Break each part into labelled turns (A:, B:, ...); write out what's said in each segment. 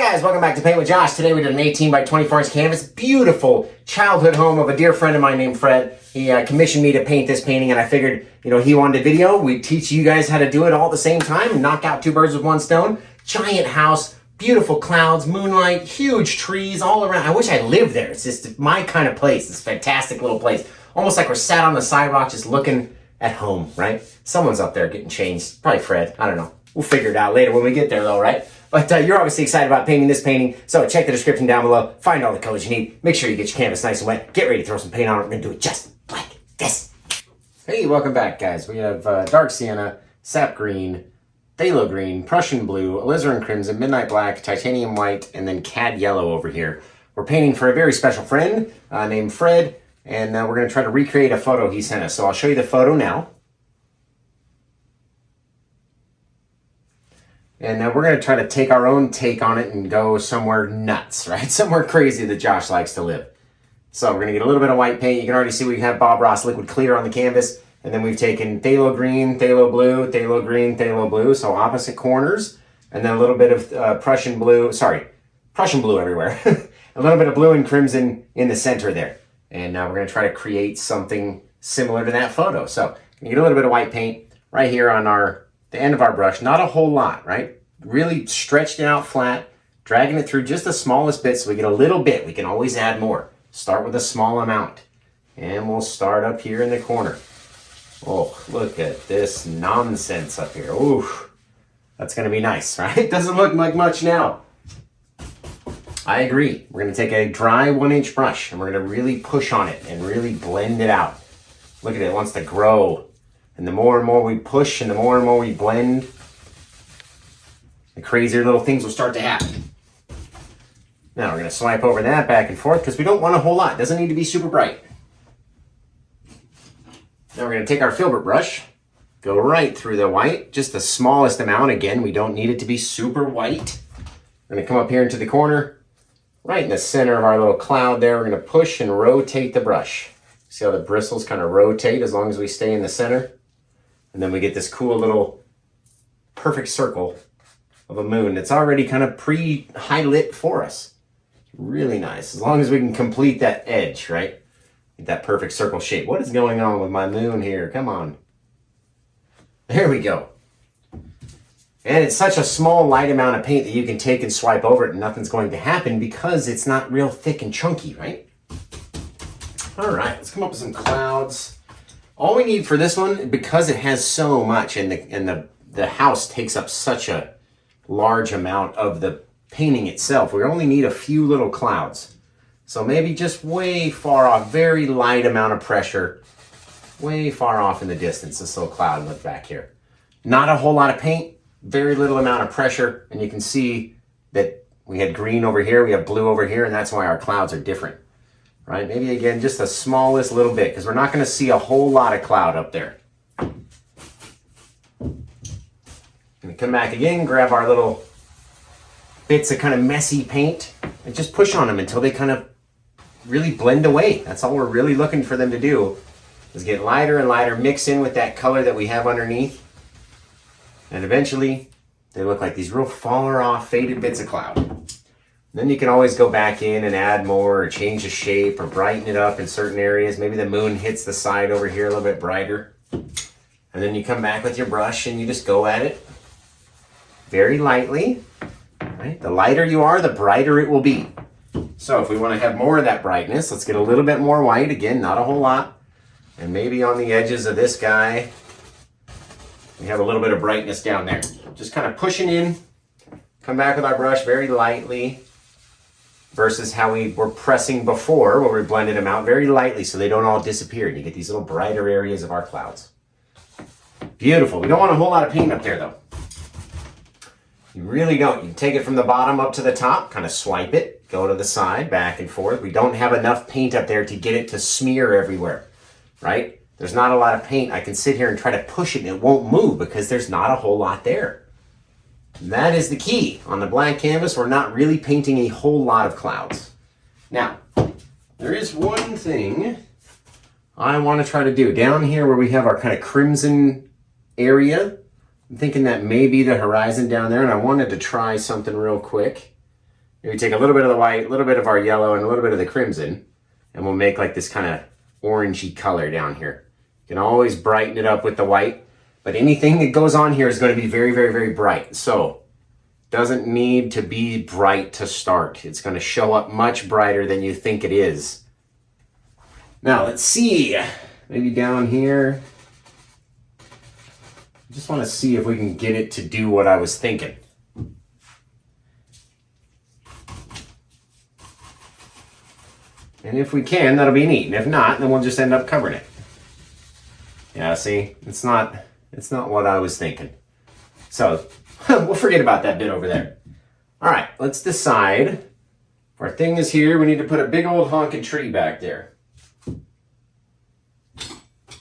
A: guys, welcome back to Paint with Josh. Today we did an 18 by 24 inch canvas. Beautiful childhood home of a dear friend of mine named Fred. He commissioned me to paint this painting, and I figured, he wanted a video. We'd teach you guys how to do it all at the same time and knock out two birds with one stone. Giant house, beautiful clouds, moonlight, huge trees all around. I wish I lived there. It's just my kind of place. It's a fantastic little place. Almost like we're sat on the sidewalk just looking at home, right? Someone's up there getting changed. Probably Fred. I don't know. We'll figure it out later when we get there though, right? But you're obviously excited about painting this painting, so check the description down below. Find all the codes you need. Make sure you get your canvas nice and wet. Get ready to throw some paint on it. We're going to do it just like this. Hey, welcome back, guys. We have dark sienna, sap green, phthalo green, Prussian blue, alizarin crimson, midnight black, titanium white, and then cad yellow over here. We're painting for a very special friend named Fred, and we're going to try to recreate a photo he sent us. So I'll show you the photo now. And we're going to try to take our own take on it and go somewhere nuts, right? Somewhere crazy that Josh likes to live. So we're going to get a little bit of white paint. You can already see we have Bob Ross liquid clear on the canvas. And then we've taken phthalo green, phthalo blue, phthalo green, phthalo blue. So opposite corners. And then a little bit of Prussian blue everywhere. A little bit of blue and crimson in the center there. And now we're going to try to create something similar to that photo. So you get a little bit of white paint right here on the end of our brush. Not a whole lot, right? Really stretched it out flat, dragging it through just the smallest bit so we get a little bit. We can always add more. Start with a small amount. And we'll start up here in the corner. Oh, look at this nonsense up here. Ooh, that's going to be nice, right? Doesn't look like much now. I agree. We're going to take a dry 1-inch brush and we're going to really push on it and really blend it out. Look at it. It wants to grow. And the more and more we push and the more and more we blend, the crazier little things will start to happen. Now we're going to swipe over that back and forth because we don't want a whole lot. It doesn't need to be super bright. Now we're going to take our filbert brush, go right through the white, just the smallest amount. Again, we don't need it to be super white. We're going to come up here into the corner, right in the center of our little cloud there. We're going to push and rotate the brush. See how the bristles kind of rotate as long as we stay in the center? And then we get this cool little perfect circle of a moon that's already kind of pre-highlit for us. Really nice. As long as we can complete that edge, right? Get that perfect circle shape. What is going on with my moon here? Come on. There we go. And it's such a small, light amount of paint that you can take and swipe over it and nothing's going to happen because it's not real thick and chunky, right? All right, let's come up with some clouds. All we need for this one, because it has so much and the house takes up such a large amount of the painting itself, we only need a few little clouds. So maybe just way far off, very light amount of pressure, way far off in the distance, this little cloud look back here. Not a whole lot of paint, very little amount of pressure, and you can see that we had green over here, we have blue over here, and that's why our clouds are different. Right, maybe again, just the smallest little bit, because we're not going to see a whole lot of cloud up there. Gonna come back again, grab our little bits of kind of messy paint, and just push on them until they kind of really blend away. That's all we're really looking for them to do, is get lighter and lighter, mix in with that color that we have underneath, and eventually they look like these real faller off, faded bits of cloud. Then you can always go back in and add more or change the shape or brighten it up in certain areas. Maybe the moon hits the side over here a little bit brighter. And then you come back with your brush and you just go at it very lightly. Right? The lighter you are, the brighter it will be. So if we want to have more of that brightness, let's get a little bit more white. Again, not a whole lot. And maybe on the edges of this guy, we have a little bit of brightness down there. Just kind of pushing in. Come back with our brush very lightly. Versus how we were pressing before where we blended them out very lightly so they don't all disappear. And you get these little brighter areas of our clouds. Beautiful. We don't want a whole lot of paint up there though. You really don't. You take it from the bottom up to the top, kind of swipe it, go to the side, back and forth. We don't have enough paint up there to get it to smear everywhere, right? There's not a lot of paint. I can sit here and try to push it and it won't move because there's not a whole lot there. That is the key. On the blank canvas, we're not really painting a whole lot of clouds. Now, there is one thing I want to try to do. Down here where we have our kind of crimson area, I'm thinking that may be the horizon down there, and I wanted to try something real quick. We take a little bit of the white, a little bit of our yellow, and a little bit of the crimson, and we'll make like this kind of orangey color down here. You can always brighten it up with the white, but anything that goes on here is going to be very, very, very bright. So doesn't need to be bright to start. It's going to show up much brighter than you think it is. Now let's see, maybe down here. I just want to see if we can get it to do what I was thinking. And if we can, that'll be neat. And if not, then we'll just end up covering it. Yeah, see, it's not what I was thinking. So we'll forget about that bit over there. All right, let's decide. If our thing is here, we need to put a big old honking tree back there.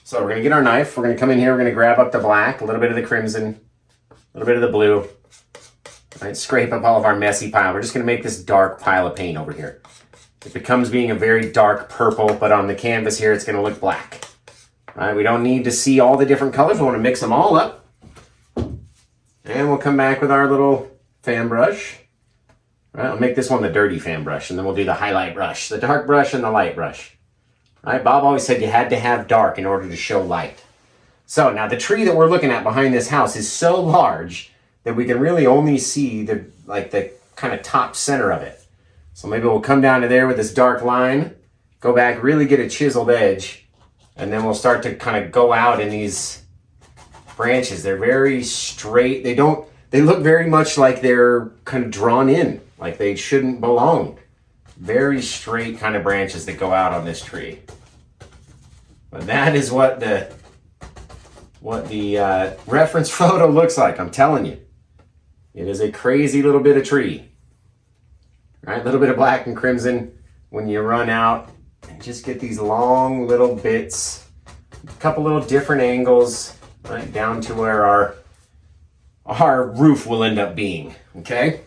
A: So we're gonna get our knife. We're gonna come in here. We're gonna grab up the black, a little bit of the crimson, a little bit of the blue. All right, scrape up all of our messy pile. We're just gonna make this dark pile of paint over here. It becomes being a very dark purple, but on the canvas here, it's gonna look black. All right, we don't need to see all the different colors. We wanna mix them all up. And we'll come back with our little fan brush. All right, I'll make this one the dirty fan brush, and then we'll do the highlight brush, the dark brush and the light brush. All right, Bob always said you had to have dark in order to show light. So now the tree that we're looking at behind this house is so large that we can really only see the kind of top center of it. So maybe we'll come down to there with this dark line, go back, really get a chiseled edge, and then we'll start to kind of go out in these branches. They're very straight. They look very much like they're kind of drawn in, like they shouldn't belong. Very straight kind of branches that go out on this tree. But that is what the reference photo looks like, I'm telling you. It is a crazy little bit of tree. All right, a little bit of black and crimson when you run out, and just get these long little bits, a couple little different angles, right down to where our roof will end up being, okay?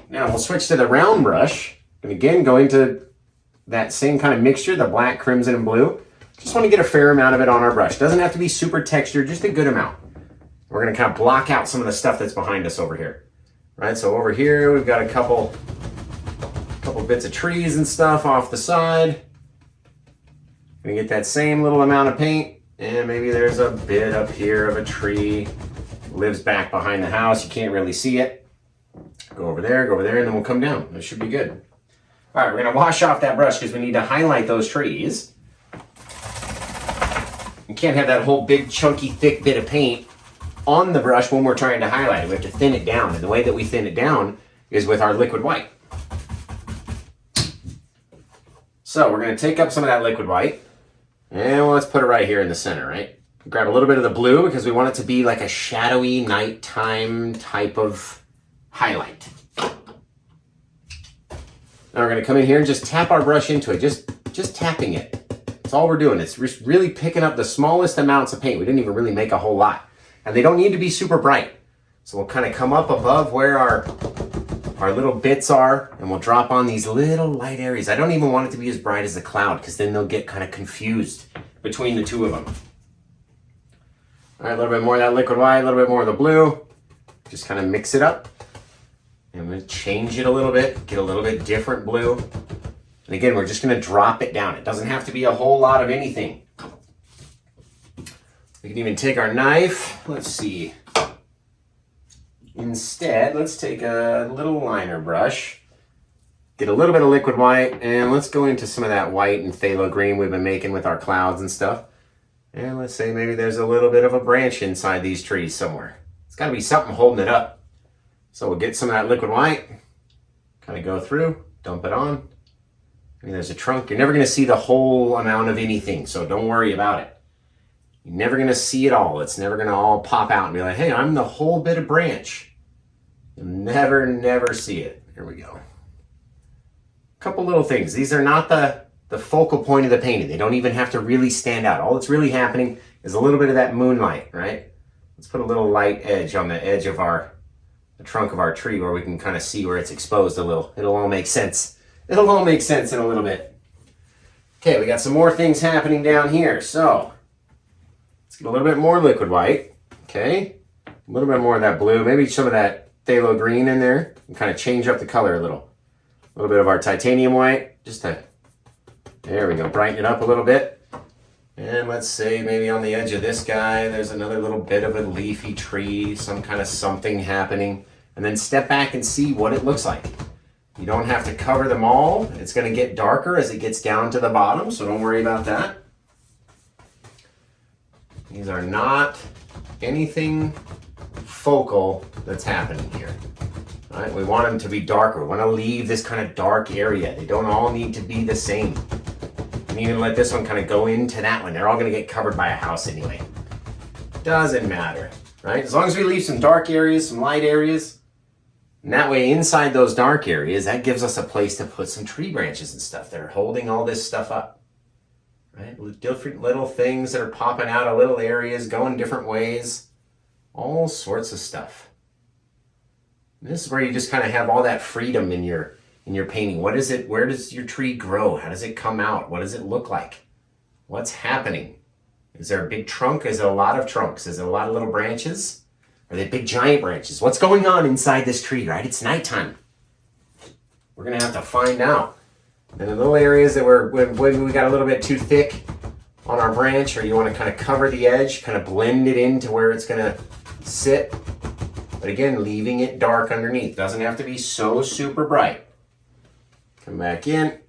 A: Now we'll switch to the round brush, and again go into that same kind of mixture, the black, crimson, and blue. Just want to get a fair amount of it on our brush. Doesn't have to be super textured, just a good amount. We're going to kind of block out some of the stuff that's behind us over here. Right, so over here we've got a couple bits of trees and stuff off the side. Gonna get that same little amount of paint, and maybe there's a bit up here of a tree. Lives back behind the house, you can't really see it. Go over there, and then we'll come down. That should be good. All right, we're gonna wash off that brush because we need to highlight those trees. You can't have that whole big, chunky, thick bit of paint on the brush when we're trying to highlight it. We have to thin it down, and the way that we thin it down is with our liquid white. So we're gonna take up some of that liquid white, and let's put it right here in the center, right? Grab a little bit of the blue because we want it to be like a shadowy nighttime type of highlight. Now we're gonna come in here and just tap our brush into it, just tapping it. That's all we're doing. It's just really picking up the smallest amounts of paint. We didn't even really make a whole lot. And they don't need to be super bright. So we'll kind of come up above where our little bits are, and we'll drop on these little light areas. I don't even want it to be as bright as the cloud because then they'll get kind of confused between the two of them. All right, a little bit more of that liquid white, a little bit more of the blue. Just kind of mix it up. And we'll change it a little bit, get a little bit different blue. And again, we're just gonna drop it down. It doesn't have to be a whole lot of anything. We can even take our knife, let's see. Instead, let's take a little liner brush, get a little bit of liquid white, and let's go into some of that white and phthalo green we've been making with our clouds and stuff. And let's say maybe there's a little bit of a branch inside these trees somewhere. It's gotta be something holding it up. So we'll get some of that liquid white, kind of go through, dump it on. I mean, there's a trunk. You're never gonna see the whole amount of anything, so don't worry about it. You're never gonna see it all. It's never gonna all pop out and be like, hey, I'm the whole bit of branch. You'll never see it. Here we go. Couple little things. These are not the focal point of the painting. They don't even have to really stand out. All that's really happening is a little bit of that moonlight, right? Let's put a little light edge on the edge of the trunk of our tree where we can kind of see where it's exposed a little. It'll all make sense. It'll all make sense in a little bit. Okay, we got some more things happening down here. So let's get a little bit more liquid white. Okay, A little bit more of that blue, maybe some of that phthalo green in there, and kind of change up the color a little. A little bit of our titanium white, just to, there we go, brighten it up a little bit. And let's say maybe on the edge of this guy, there's another little bit of a leafy tree, some kind of something happening. And then step back and see what it looks like. You don't have to cover them all. It's going to get darker as it gets down to the bottom, so don't worry about that. These are not anything focal that's happening here. All right, we want them to be darker. We want to leave this kind of dark area. They don't all need to be the same. And even let this one kind of go into that one. They're all going to get covered by a house anyway. Doesn't matter, right? As long as we leave some dark areas, some light areas, and that way inside those dark areas, that gives us a place to put some tree branches and stuff that are holding all this stuff up, right? Different little things that are popping out of little areas, going different ways, all sorts of stuff. And this is where you just kind of have all that freedom in your painting. What is it? Where does your tree grow? How does it come out? What does it look like? What's happening? Is there a big trunk? Is it a lot of trunks? Is it a lot of little branches? Are they big giant branches? What's going on inside this tree, right? It's nighttime. We're gonna have to find out. And the little areas that when we got a little bit too thick on our branch, or you want to kind of cover the edge, kind of blend it into where it's gonna sit. But again, leaving it dark underneath. Doesn't have to be so super bright. Come back in,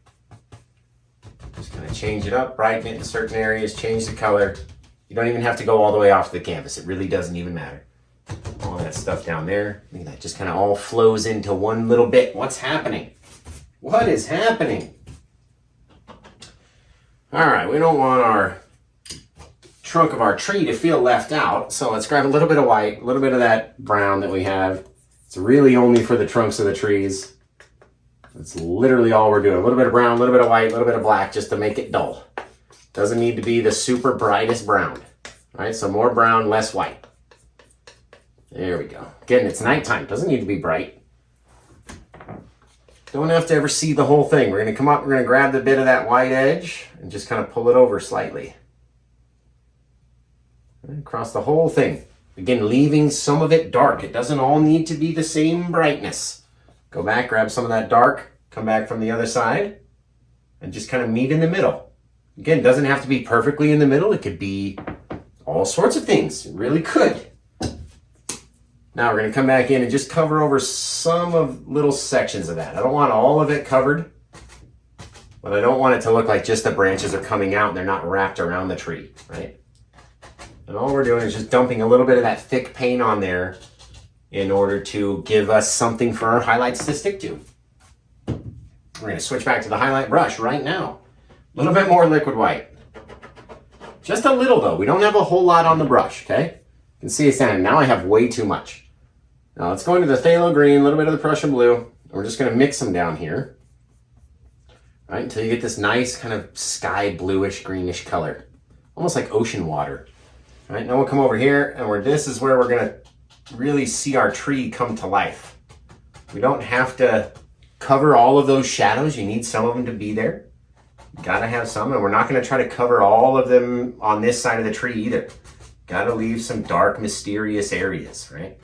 A: just kind of change it up, brighten it in certain areas, change the color. You don't even have to go all the way off the canvas. It really doesn't even matter. All that stuff down there, I think that just kind of all flows into one little bit. What's happening? What is happening? All right, we don't want our trunk of our tree to feel left out, so let's grab a little bit of white, a little bit of that brown that we have. It's really only for the trunks of the trees. That's literally all we're doing. A little bit of brown, a little bit of white, a little bit of black, just to make it dull. Doesn't need to be the super brightest brown. All right, so more brown, less white. There we go. Again, it's nighttime. Doesn't need to be bright. Don't have to ever see the whole thing. We're going to come up, we're going to grab the bit of that white edge and just kind of pull it over slightly. And across the whole thing. Again, leaving some of it dark. It doesn't all need to be the same brightness. Go back, grab some of that dark, come back from the other side, and just kind of meet in the middle. Again, it doesn't have to be perfectly in the middle. It could be all sorts of things. It really could. Now we're going to come back in and just cover over some of little sections of that. I don't want all of it covered, but I don't want it to look like just the branches are coming out and they're not wrapped around the tree, right? And all we're doing is just dumping a little bit of that thick paint on there in order to give us something for our highlights to stick to. We're going to switch back to the highlight brush right now. A little bit more liquid white. Just a little though. We don't have a whole lot on the brush, okay? You can see it's down. Now I have way too much. Now let's go into the phthalo green, a little bit of the Prussian blue. And we're just going to mix them down here. Right, until you get this nice kind of sky bluish greenish color. Almost like ocean water. All right, now we'll come over here and this is where we're going to really see our tree come to life. We don't have to cover all of those shadows. You need some of them to be there. You gotta have some, and we're not gonna try to cover all of them on this side of the tree either. Gotta leave some dark, mysterious areas, right?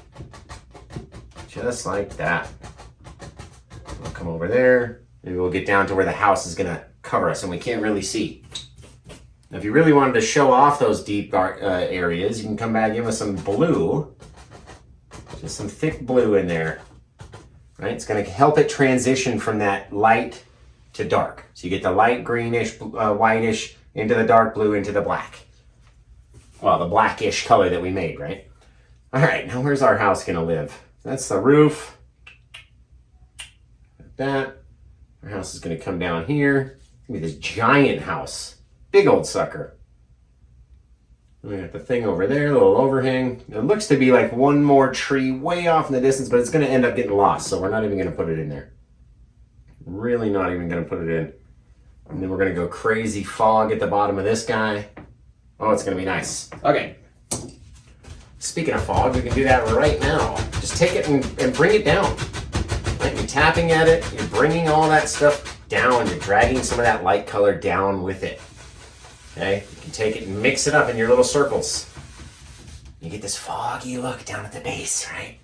A: Just like that. We'll come over there, maybe we'll get down to where the house is gonna cover us and we can't really see. Now, if you really wanted to show off those deep dark areas, you can come back in with some blue. Just some thick blue in there, right? It's going to help it transition from that light to dark. So you get the light greenish, whitish, into the dark blue, into the black. Well, the blackish color that we made, right? All right, now where's our house going to live? That's the roof. Like that. Our house is going to come down here. It's going to be this giant house. Big old sucker. We got the thing over there, a little overhang. It looks to be like one more tree way off in the distance, but it's going to end up getting lost, so we're not even going to put it in there. Really not even going to put it in. And then we're going to go crazy fog at the bottom of this guy. Oh, it's going to be nice. Okay. Speaking of fog, we can do that right now. Just take it and bring it down. Right? You're tapping at it, you're bringing all that stuff down, you're dragging some of that light color down with it. Okay, you can take it and mix it up in your little circles. You get this foggy look down at the base, right?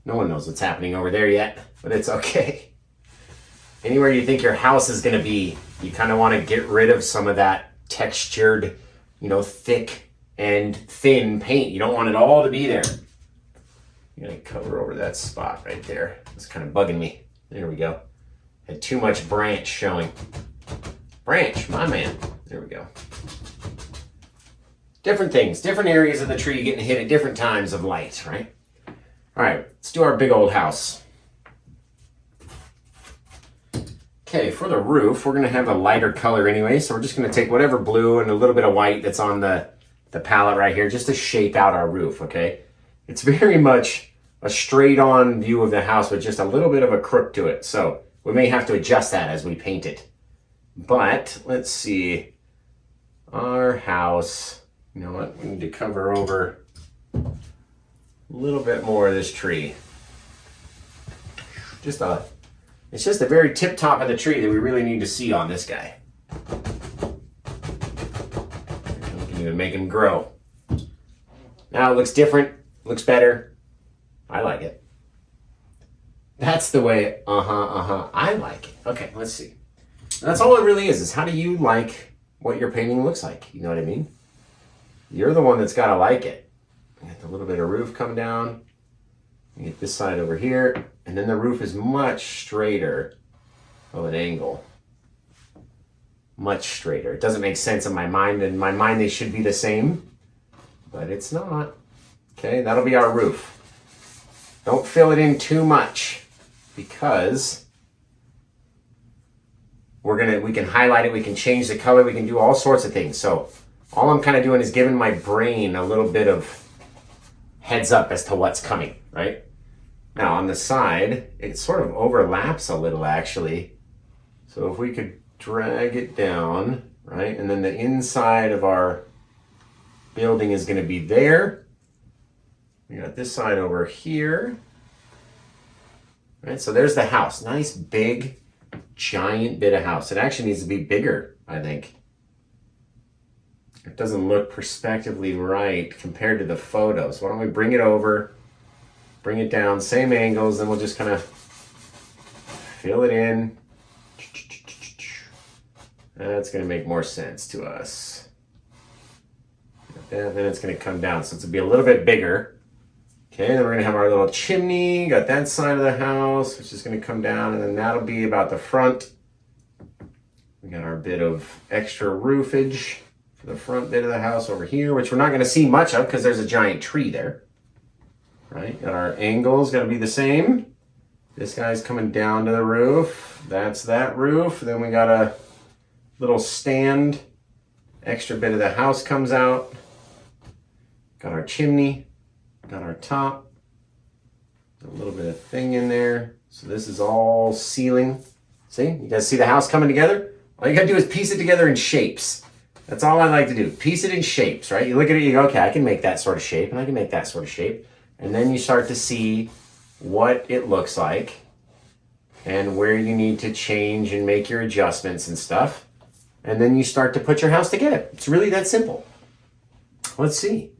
A: No one knows what's happening over there yet, but it's okay. Anywhere you think your house is gonna be, you kind of want to get rid of some of that textured, thick and thin paint. You don't want it all to be there. You're gonna cover over that spot right there. It's kind of bugging me. There we go. Had too much branch showing. Branch, my man. There we go. Different things, different areas of the tree getting hit at different times of light, right? All right, let's do our big old house. Okay, for the roof, we're gonna have a lighter color anyway, so we're just gonna take whatever blue and a little bit of white that's on the palette right here, just to shape out our roof, okay? It's very much a straight on view of the house with just a little bit of a crook to it, so we may have to adjust that as we paint it. But, let's see, our house, you know what, we need to cover over a little bit more of this tree. It's just the very tip top of the tree that we really need to see on this guy. We can even make him grow. Now it looks different, looks better. I like it. That's the way, I like it. Okay, let's see. That's all it really is how do you like what your painting looks like? You know what I mean? You're the one that's got to like it. Get a little bit of roof come down. You get this side over here, and then the roof is much straighter of an angle. Much straighter. It doesn't make sense in my mind. In my mind, they should be the same, but it's not. Okay, that'll be our roof. Don't fill it in too much because we can highlight it, we can change the color, we can do all sorts of things. So all I'm kind of doing is giving my brain a little bit of heads up as to what's coming, right? Now on the side, it sort of overlaps a little actually. So if we could drag it down, right? And then the inside of our building is going to be there. We got this side over here. Right, so there's the house. Nice big, giant bit of house. It actually needs to be bigger, I think. It doesn't look perspectively right compared to the photos. Why don't we bring it over, bring it down, same angles, then we'll just kind of fill it in. That's going to make more sense to us. And then it's going to come down, so it's going to be a little bit bigger. Okay, then we're going to have our little chimney, got that side of the house, which is going to come down, and then that'll be about the front. We got our bit of extra roofage for the front bit of the house over here, which we're not going to see much of because there's a giant tree there. Right, got our angles, got to be the same. This guy's coming down to the roof. That's that roof. Then we got a little stand. Extra bit of the house comes out. Got our chimney. Got our top, a little bit of thing in there. So this is all ceiling. See, you guys see the house coming together? All you gotta do is piece it together in shapes. That's all I like to do. Piece it in shapes, right? You look at it, you go, okay, I can make that sort of shape and I can make that sort of shape. And then you start to see what it looks like and where you need to change and make your adjustments and stuff. And then you start to put your house together. It's really that simple. Let's see.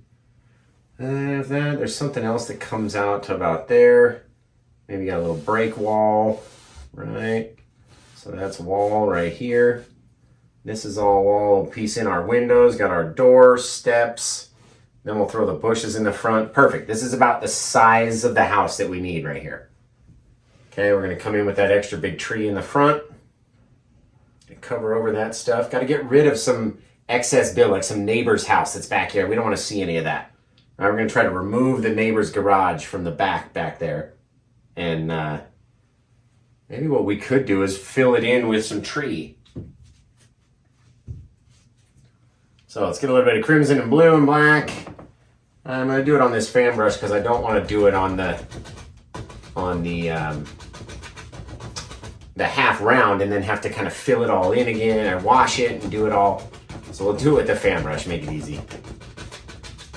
A: There's something else that comes out to about there. Maybe got a little break wall, right? So that's wall right here. This is all wall, piece in our windows, got our doors, steps. Then we'll throw the bushes in the front. Perfect. This is about the size of the house that we need right here. Okay, we're gonna come in with that extra big tree in the front. Cover over that stuff. Got to get rid of some excess build, like some neighbor's house that's back here. We don't want to see any of that. All right, we're going to try to remove the neighbor's garage from the back there. And maybe what we could do is fill it in with some tree. So let's get a little bit of crimson and blue and black. I'm going to do it on this fan brush because I don't want to do it on the half round and then have to kind of fill it all in again or wash it and do it all. So we'll do it with the fan brush, make it easy.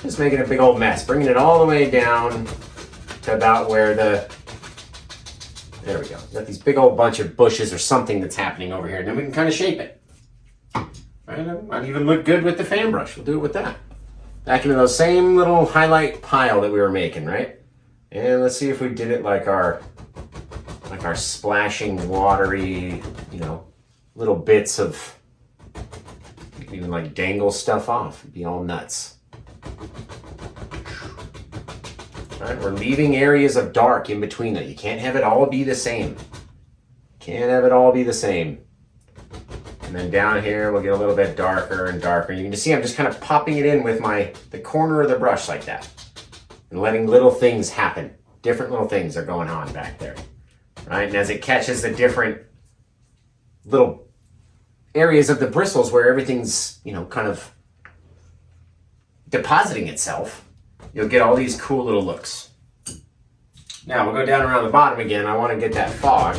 A: Just making a big old mess, bringing it all the way down to about where there we go. Got these big old bunch of bushes or something that's happening over here. And then we can kind of shape it. Right? It might even look good with the fan brush. We'll do it with that. back into those same little highlight pile that we were making, right? And let's see if we did it like our splashing watery, you know, little bits of, you can even like dangle stuff off. It'd be all nuts. All right, we're leaving areas of dark in between it. You can't have it all be the same. Can't have it all be the same. And then down here, we'll get a little bit darker and darker. You can just see I'm just kind of popping it in with the corner of the brush like that. And letting little things happen. Different little things are going on back there. Right? And as it catches the different little areas of the bristles where everything's, you know, kind of depositing itself, you'll get all these cool little looks. Now we'll go down around the bottom again. I want to get that fog.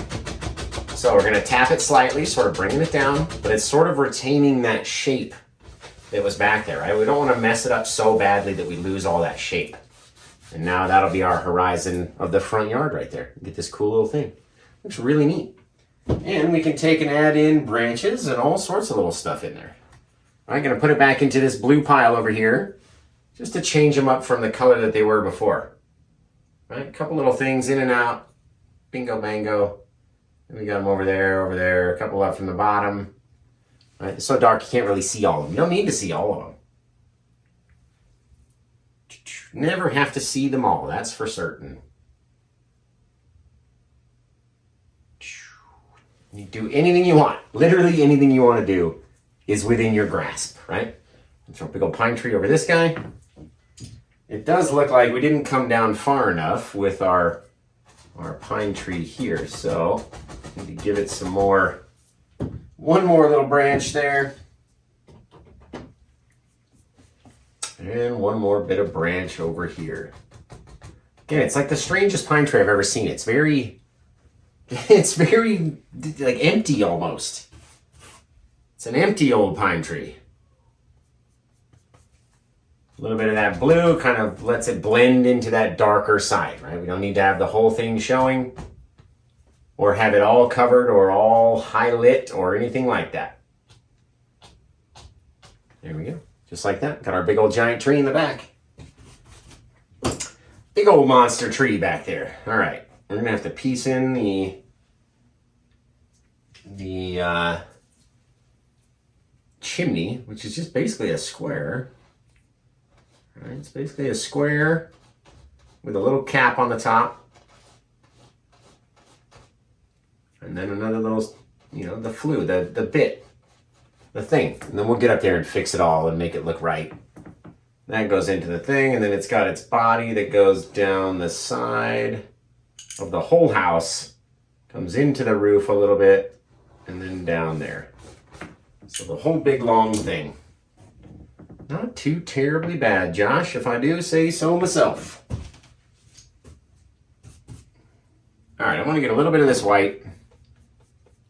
A: So we're going to tap it slightly, sort of bringing it down, but it's sort of retaining that shape that was back there, right? We don't want to mess it up so badly that we lose all that shape. And now that'll be our horizon of the front yard right there. Get this cool little thing. Looks really neat. And we can take and add in branches and all sorts of little stuff in there. I'm going to put it back into this blue pile over here, just to change them up from the color that they were before. Right? A couple little things in and out. Bingo, bango. And we got them over there, a couple up from the bottom. Right? It's so dark you can't really see all of them. You don't need to see all of them. Never have to see them all, that's for certain. You do anything you want. Literally anything you want to do is within your grasp, right? Throw a big old pine tree over this guy. It does look like we didn't come down far enough with our pine tree here, so I need to give it some more, one more little branch there. And one more bit of branch over here. Again, it's like the strangest pine tree I've ever seen. It's very like empty almost. It's an empty old pine tree. A little bit of that blue kind of lets it blend into that darker side, right? We don't need to have the whole thing showing or have it all covered or all high lit or anything like that. There we go. Just like that. Got our big old giant tree in the back. Big old monster tree back there. All right. We're going to have to piece in the chimney, which is just basically a square. All right, it's basically a square with a little cap on the top. And then another little, you know, the flue, the bit, the thing. And then we'll get up there and fix it all and make it look right. That goes into the thing, and then it's got its body that goes down the side of the whole house, comes into the roof a little bit, and then down there. So the whole big long thing. Not too terribly bad, Josh, if I do say so myself. All right, I want to get a little bit of this white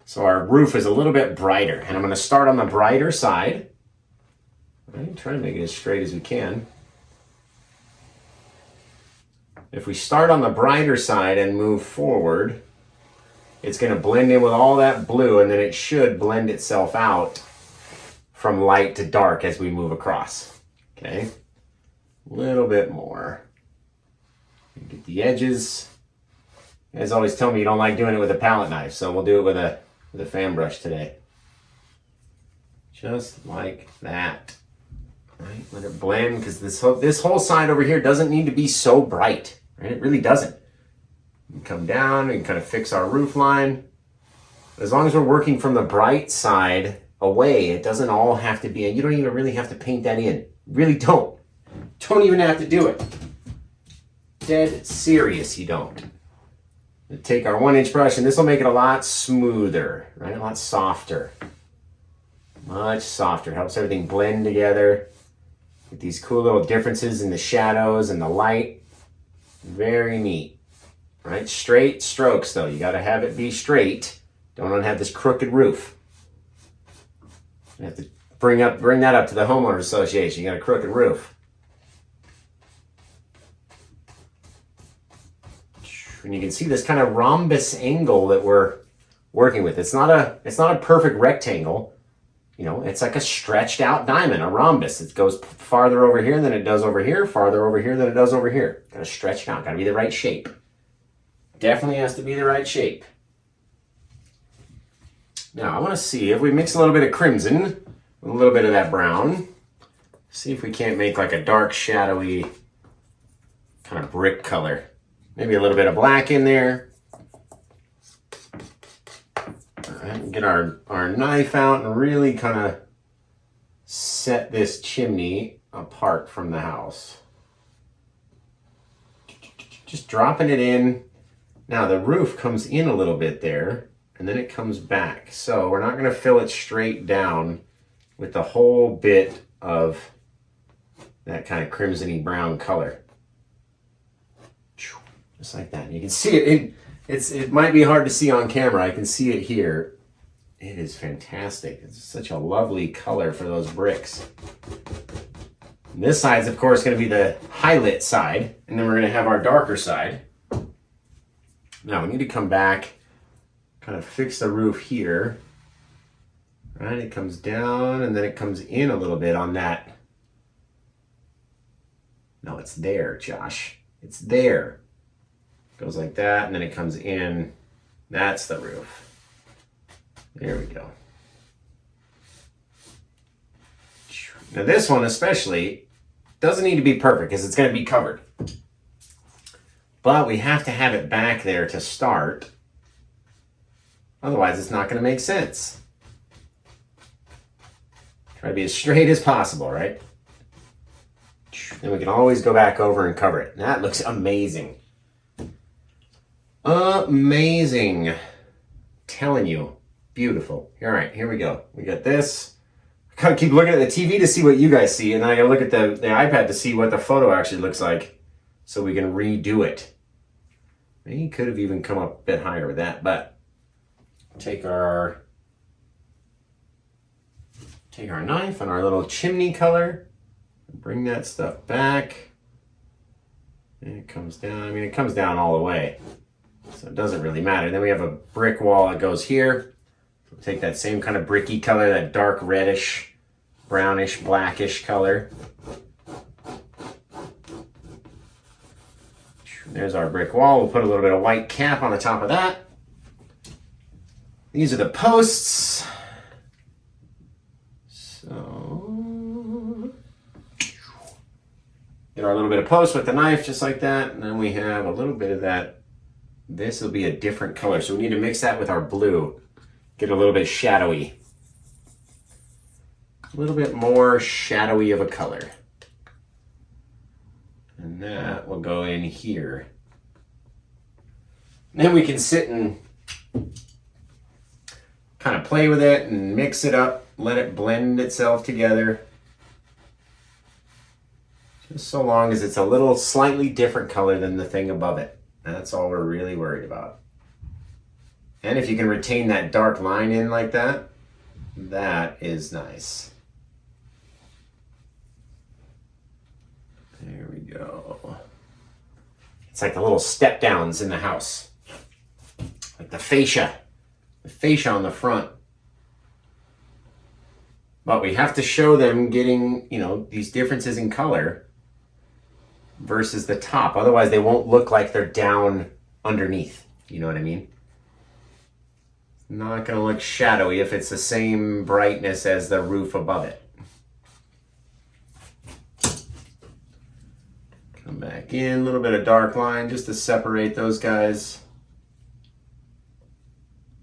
A: so our roof is a little bit brighter. And I'm going to start on the brighter side. Right, try to make it as straight as we can. If we start on the brighter side and move forward, it's going to blend in with all that blue, and then it should blend itself out from light to dark as we move across. Okay, a little bit more. Get the edges. You guys always tell me you don't like doing it with a palette knife, so we'll do it with a fan brush today. Just like that. Right, let it blend, because this whole side over here doesn't need to be so bright. Right, it really doesn't. We can come down and kind of fix our roof line. As long as we're working from the bright side away, it doesn't all have to be, and you don't even really have to paint that in. Really don't. Don't even have to do it. Dead serious, you don't. We'll take our 1-inch brush, and this will make it a lot smoother, right? A lot softer. Much softer. Helps everything blend together. Get these cool little differences in the shadows and the light. Very neat. Right? Straight strokes, though. You got to have it be straight. Don't want to have this crooked roof. You have to bring that up to the homeowners association. You got a crooked roof. And you can see this kind of rhombus angle that we're working with. It's not a perfect rectangle, you know, it's like a stretched out diamond, a rhombus. It goes farther over here than it does over here, farther over here than it does over here. Gotta stretch it out, gotta be the right shape. Definitely has to be the right shape. Now I wanna see if we mix a little bit of crimson with a little bit of that brown. See if we can't make like a dark, shadowy kind of brick color. Maybe a little bit of black in there. All right, get our knife out and really kind of set this chimney apart from the house. Just dropping it in. Now the roof comes in a little bit there and then it comes back. So we're not going to fill it straight down with the whole bit of that kind of crimsony brown color. Just like that. You can see it. It might be hard to see on camera. I can see it here. It is fantastic. It's such a lovely color for those bricks. And this side is, of course, going to be the highlit side, and then we're going to have our darker side. Now we need to come back, kind of fix the roof here. Right, it comes down and then it comes in a little bit on that. No, it's there, Josh. It's there. Goes like that, and then it comes in. That's the roof. There we go. Now this one especially doesn't need to be perfect because it's going to be covered. But we have to have it back there to start. Otherwise, it's not going to make sense. Try to be as straight as possible, right? Then we can always go back over and cover it. That looks amazing. Amazing. Telling you. Beautiful. All right, here we go. We got this. I kind of keep looking at the TV to see what you guys see, and then I gotta look at the iPad to see what the photo actually looks like so we can redo it. Maybe could have even come up a bit higher with that, but take our knife and our little chimney color, bring that stuff back, and it comes down. I mean, it comes down all the way, so it doesn't really matter. Then we have a brick wall that goes here. So we'll take that same kind of bricky color, that dark reddish, brownish, blackish color. There's our brick wall. We'll put a little bit of white cap on the top of that. These are the posts. So, get our little bit of post with the knife, just like that. And then we have a little bit of that. This will be a different color. So we need to mix that with our blue. Get a little bit shadowy. A little bit more shadowy of a color. And that will go in here. Then we can sit and kind of play with it and mix it up, let it blend itself together. Just so long as it's a little slightly different color than the thing above it. That's all we're really worried about. And if you can retain that dark line in like that, that is nice. There we go. It's like the little step downs in the house. Like the fascia. The fascia on the front. But we have to show them getting, you know, these differences in color versus the top. Otherwise they won't look like they're down underneath. You know what I mean? It's not going to look shadowy if it's the same brightness as the roof above it. Come back in, a little bit of dark line just to separate those guys.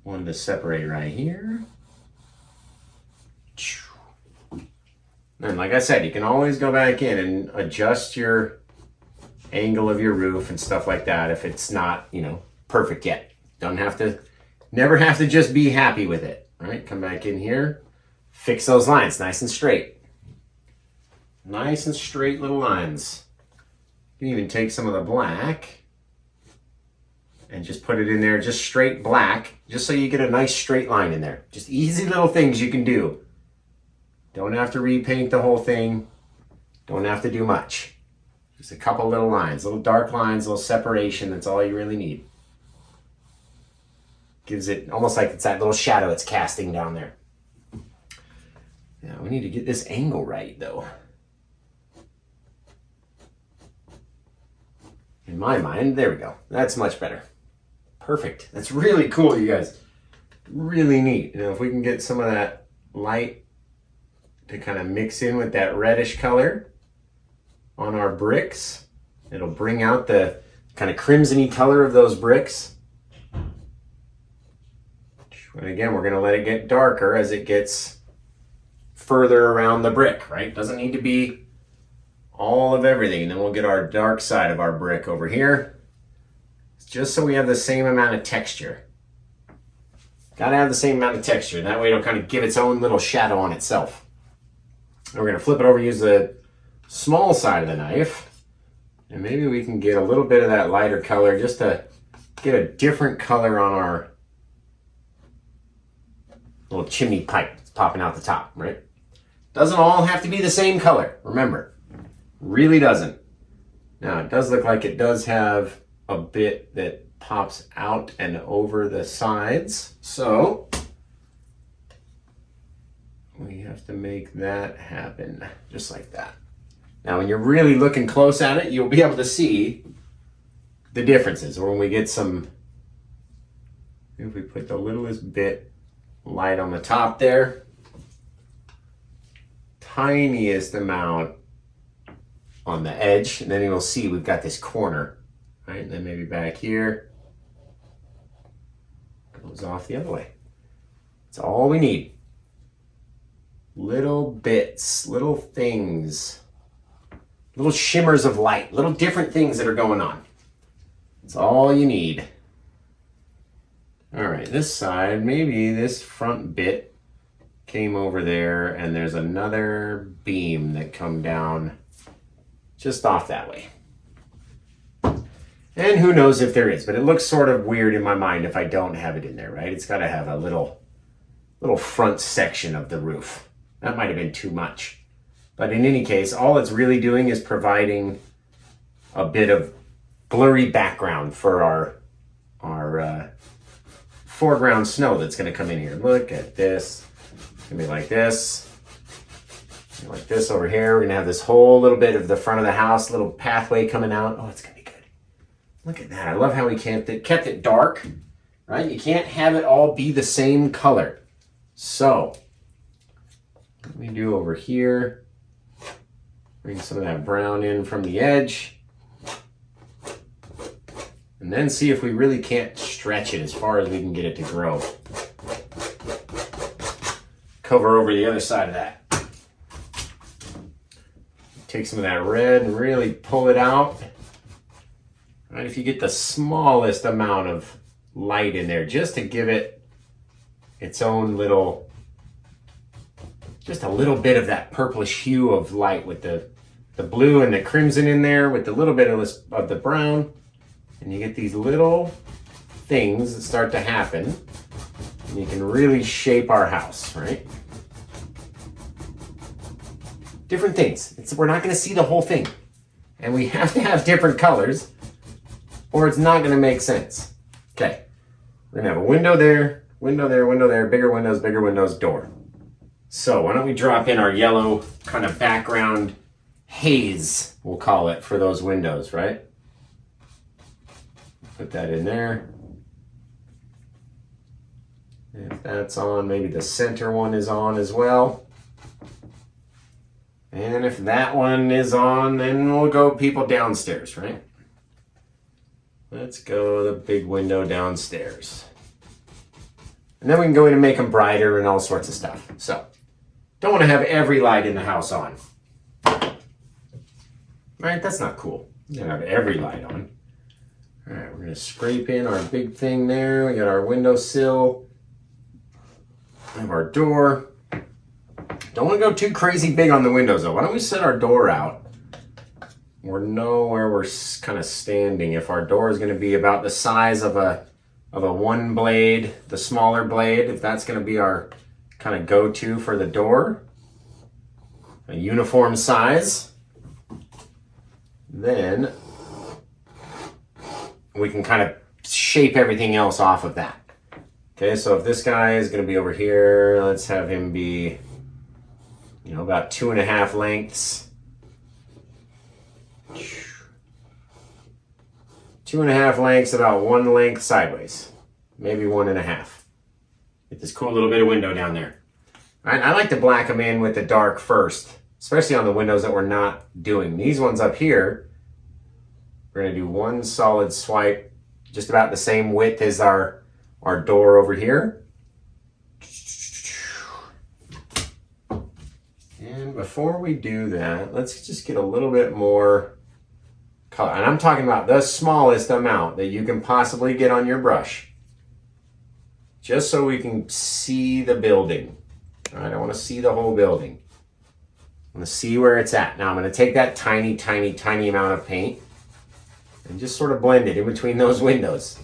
A: One to separate right here. And like I said, you can always go back in and adjust your angle of your roof and stuff like that if it's not, you know, perfect yet. Never have to just be happy with it. All right, come back in here, fix those lines nice and straight. Nice and straight little lines. You can even take some of the black and just put it in there, just straight black, just so you get a nice straight line in there. Just easy little things you can do. Don't have to repaint the whole thing. Don't have to do much. Just a couple little lines, little dark lines, little separation. That's all you really need. Gives it almost like it's that little shadow it's casting down there. Now we need to get this angle right though. In my mind, there we go. That's much better. Perfect. That's really cool, you guys. Really neat. You know, if we can get some of that light to kind of mix in with that reddish color on our bricks, it'll bring out the kind of crimson-y color of those bricks. And again, we're going to let it get darker as it gets further around the brick, right? Doesn't need to be all of everything. And then we'll get our dark side of our brick over here, just so we have the same amount of texture. Got to have the same amount of texture. That way it'll kind of give its own little shadow on itself. And we're going to flip it over, use the small side of the knife, and maybe we can get a little bit of that lighter color just to get a different color on our little chimney pipe that's popping out the top, right? Doesn't all have to be the same color, remember. Really doesn't. Now, it does look like it does have a bit that pops out and over the sides, so we have to make that happen, just like that. Now, when you're really looking close at it, you'll be able to see the differences. Or when we get some, if we put the littlest bit light on the top there, tiniest amount on the edge, and then you'll see we've got this corner, right? And then maybe back here, goes off the other way. That's all we need. Little bits, little things, little shimmers of light, little different things that are going on. That's all you need. All right, this side, maybe this front bit came over there and there's another beam that come down just off that way. And who knows if there is, but it looks sort of weird in my mind if I don't have it in there, right? It's got to have a little front section of the roof. That might have been too much. But in any case, all it's really doing is providing a bit of blurry background for our foreground snow that's going to come in here. Look at this. It's going to be like this. Like this over here. We're going to have this whole little bit of the front of the house, little pathway coming out. Oh, it's going to be good. Look at that. I love how we kept it dark, right? You can't have it all be the same color. So, what we do over here, bring some of that brown in from the edge, and then see if we really can't stretch it as far as we can get it to grow. Cover over the other side of that. Take some of that red and really pull it out. Right, if you get the smallest amount of light in there, just to give it its own little, just a little bit of that purplish hue of light with the blue and the crimson in there with a little bit of the brown. And you get these little things that start to happen. And you can really shape our house, right? Different things. We're not going to see the whole thing. And we have to have different colors or it's not going to make sense. Okay. We're going to have a window there, window there, window there, bigger windows, door. So why don't we drop in our yellow kind of background haze, we'll call it, for those windows, right? Put that in there. If that's on, maybe the center one is on as well. And if that one is on, then we'll go people downstairs, right? Let's go the big window downstairs. And then we can go in and make them brighter and all sorts of stuff. So, don't want to have every light in the house on. Right, that's not cool. You don't have every light on. All right, we're going to scrape in our big thing there. We got our windowsill. We have our door. Don't want to go too crazy big on the windows though. Why don't we set our door out? We know where we're kind of standing. If our door is going to be about the size of a one blade, the smaller blade, if that's going to be our kind of go-to for the door, a uniform size, then we can kind of shape everything else off of that. Okay, so if this guy is going to be over here, let's have him be you know, about 2.5 lengths. 2.5 lengths, about 1 length sideways. Maybe 1.5. Get this cool little bit of window down there. All right, I like to black them in with the dark first, especially on the windows that we're not doing. These ones up here, we're gonna do one solid swipe, just about the same width as our door over here. And before we do that, let's just get a little bit more color. And I'm talking about the smallest amount that you can possibly get on your brush. Just so we can see the building. All right, I want to see the whole building. I want to see where it's at. Now I'm going to take that tiny, tiny, tiny amount of paint and just sort of blend it in between those windows.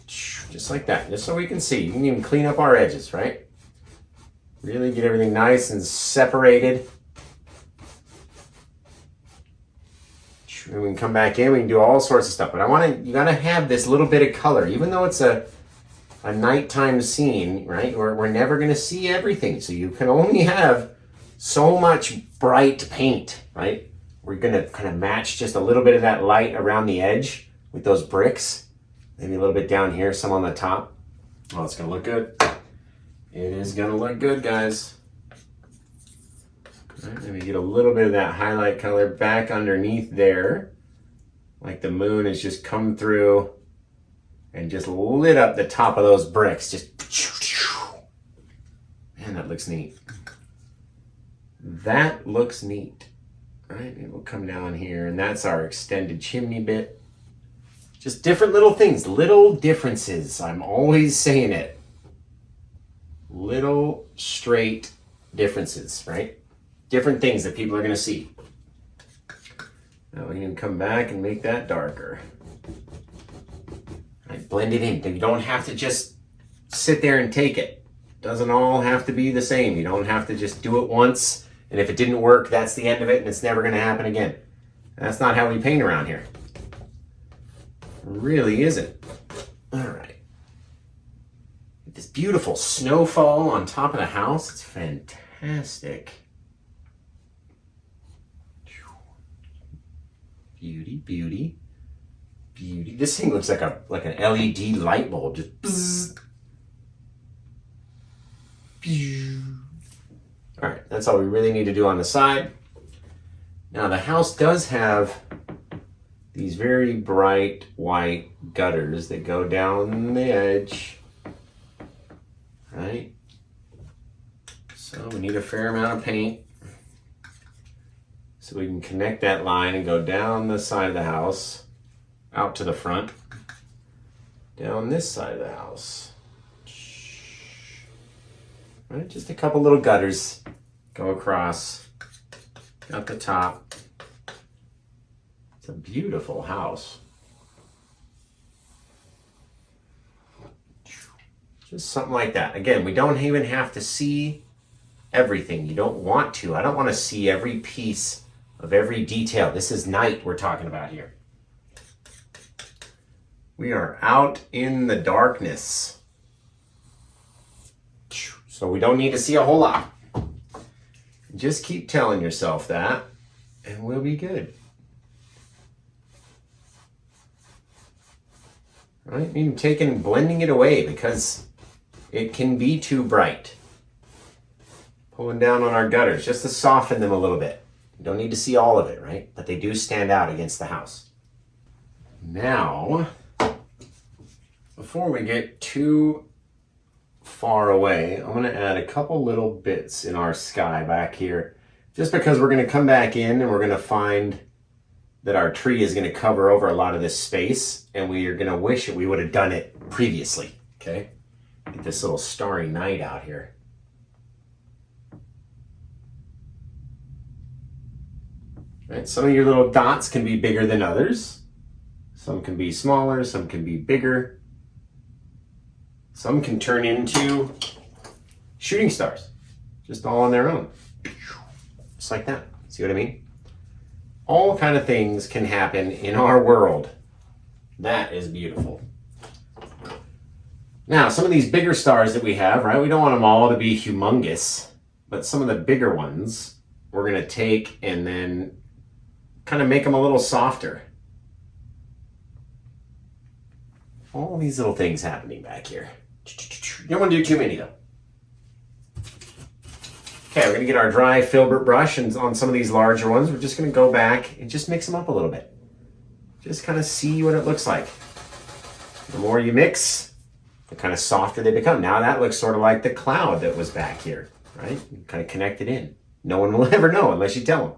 A: Just like that, just so we can see. You can even clean up our edges, right? Really get everything nice and separated. And we can come back in, we can do all sorts of stuff. But you gotta have this little bit of color. Even though it's a nighttime scene, right? We're never gonna see everything. So you can only have so much bright paint, right? We're gonna kind of match just a little bit of that light around the edge with those bricks. Maybe a little bit down here, some on the top. Oh, it's gonna look good. It is gonna look good, guys. All right, let me get a little bit of that highlight color back underneath there. Like the moon has just come through and just lit up the top of those bricks. Just, man, that looks neat. That looks neat. All right, maybe we'll come down here, and that's our extended chimney bit. Just different little things, little differences. I'm always saying it. Little straight differences, right? Different things that people are going to see. Now we can come back and make that darker. Right, blend it in. You don't have to just sit there and take it. It doesn't all have to be the same. You don't have to just do it once, and if it didn't work, that's the end of it, and it's never going to happen again. That's not how we paint around here. It really isn't. All right. This beautiful snowfall on top of the house. It's fantastic. Beauty, beauty, beauty. This thing looks like an LED light bulb. Just bzzz. All right, that's all we really need to do on the side. Now the house does have these very bright white gutters that go down the edge. Right? So we need a fair amount of paint so we can connect that line and go down the side of the house, out to the front, down this side of the house. Right? Just a couple little gutters go across, up the top. It's a beautiful house. Just something like that. Again, we don't even have to see everything. You don't want to. I don't want to see every piece of every detail. This is night we're talking about here. We are out in the darkness. So we don't need to see a whole lot. Just keep telling yourself that and we'll be good. Right? Even blending it away because it can be too bright. Pulling down on our gutters just to soften them a little bit. You don't need to see all of it, right? But they do stand out against the house. Now, before we get too far away, I'm going to add a couple little bits in our sky back here. Just because we're going to come back in and we're going to find that our tree is going to cover over a lot of this space, and we are going to wish that we would have done it previously. Okay? Get this little starry night out here. Right? Some of your little dots can be bigger than others. Some can be smaller, some can be bigger. Some can turn into shooting stars, just all on their own. Just like that. See what I mean? All kind of things can happen in our world. That is beautiful. Now, some of these bigger stars that we have, right? We don't want them all to be humongous. but some of the bigger ones we're gonna take and then kind of make them a little softer. All these little things happening back here. You don't want to do too many though. Okay, we're gonna get our dry filbert brush, and on some of these larger ones, we're just gonna go back and just mix them up a little bit. Just kind of see what it looks like. The more you mix, the kind of softer they become. Now that looks sort of like the cloud that was back here, right? Kind of connect it in. No one will ever know unless you tell them.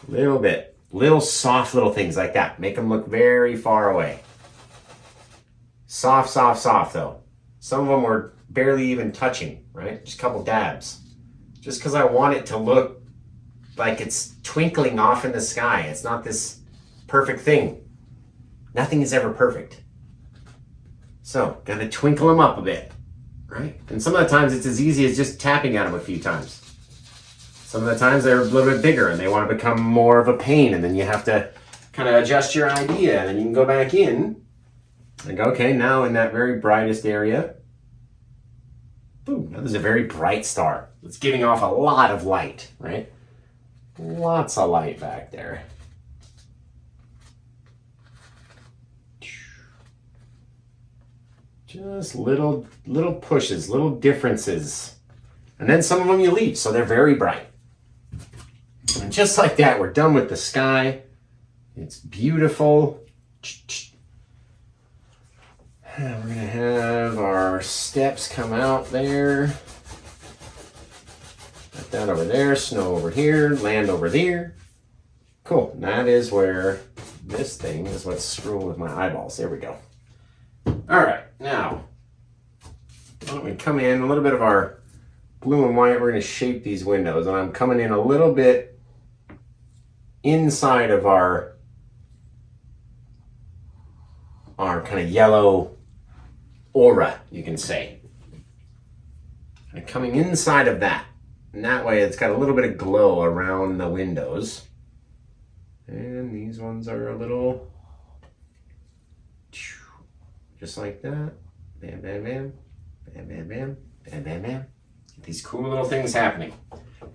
A: Little bit, little soft little things like that. Make them look very far away. Soft, soft, soft though. Some of them were barely even touching, right? Just a couple dabs. Just because I want it to look like it's twinkling off in the sky. It's not this perfect thing. Nothing is ever perfect. So, gotta twinkle them up a bit, right? And some of the times it's as easy as just tapping at them a few times. Some of the times they're a little bit bigger and they want to become more of a pain, and then you have to kind of adjust your idea, and then you can go back in and go, okay, now in that very brightest area, boom, now there's a very bright star. It's giving off a lot of light, right? Lots of light back there. Just little pushes, little differences. And then some of them you leave, so they're very bright. And just like that, we're done with the sky. It's beautiful. And we're gonna have our steps come out there. Put that over there, snow over here, land over there. Cool, and that is where this thing is what's screwing with my eyeballs. There we go. All right, now, why don't we come in a little bit of our blue and white. We're going to shape these windows, and I'm coming in a little bit inside of our kind of yellow aura, you can say. And coming inside of that, and that way it's got a little bit of glow around the windows. And these ones are a little, just like that. Bam, bam, bam. Bam, bam, bam. Bam, bam, bam. These cool little things happening.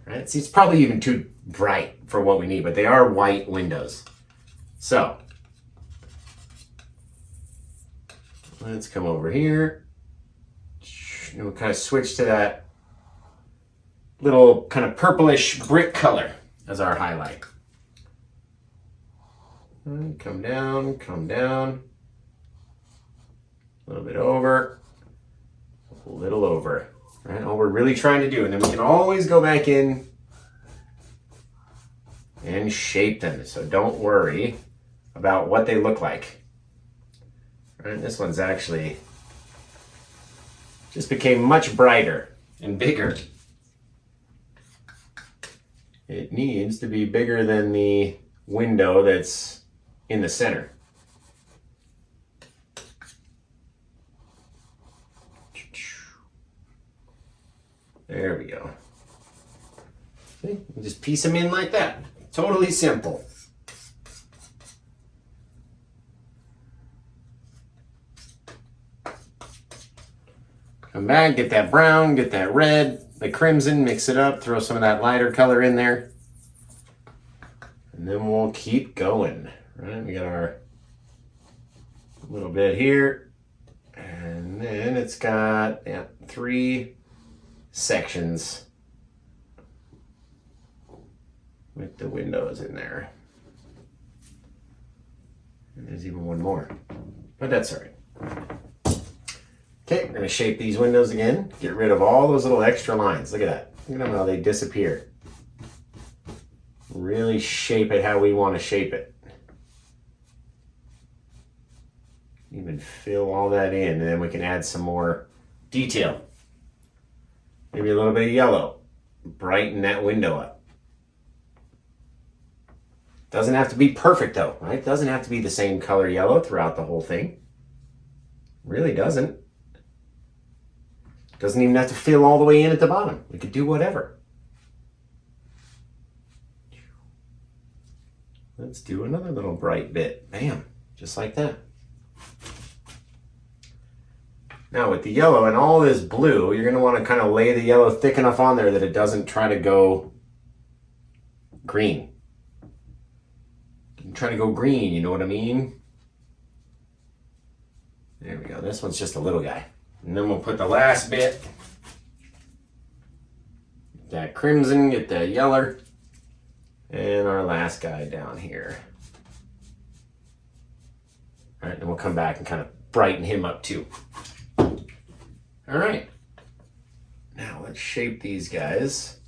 A: Right? See, it's probably even too bright for what we need, but they are white windows. So, let's come over here. And we'll kind of switch to that little kind of purplish brick color as our highlight. And come down, come down. A little bit over, a little over. Right? All we're really trying to do, and then we can always go back in and shape them. So don't worry about what they look like. Right? This one's actually just became much brighter and bigger. It needs to be bigger than the window that's in the center. There we go. See? You just piece them in like that. Totally simple. Come back, get that brown, get that red, the crimson, mix it up, throw some of that lighter color in there. And then we'll keep going. Right? We got our little bit here. And then it's got 3 sections with the windows in there. And there's even one more, but that's all right. Okay, we're gonna shape these windows again. Get rid of all those little extra lines. Look at that. Look at them how they disappear. Really shape it how we want to shape it. Even fill all that in, and then we can add some more detail. Maybe a little bit of yellow. Brighten that window up. Doesn't have to be perfect though, right? Doesn't have to be the same color yellow throughout the whole thing. Really doesn't. Doesn't even have to fill all the way in at the bottom. We could do whatever. Let's do another little bright bit. Bam, just like that. Now with the yellow and all this blue, you're going to want to kind of lay the yellow thick enough on there that it doesn't try to go green. Try to go green, you know what I mean? There we go. This one's just a little guy. And then we'll put the last bit. Get that crimson, get the yeller. And our last guy down here. All right, then we'll come back and kind of brighten him up too. All right, now let's shape these guys.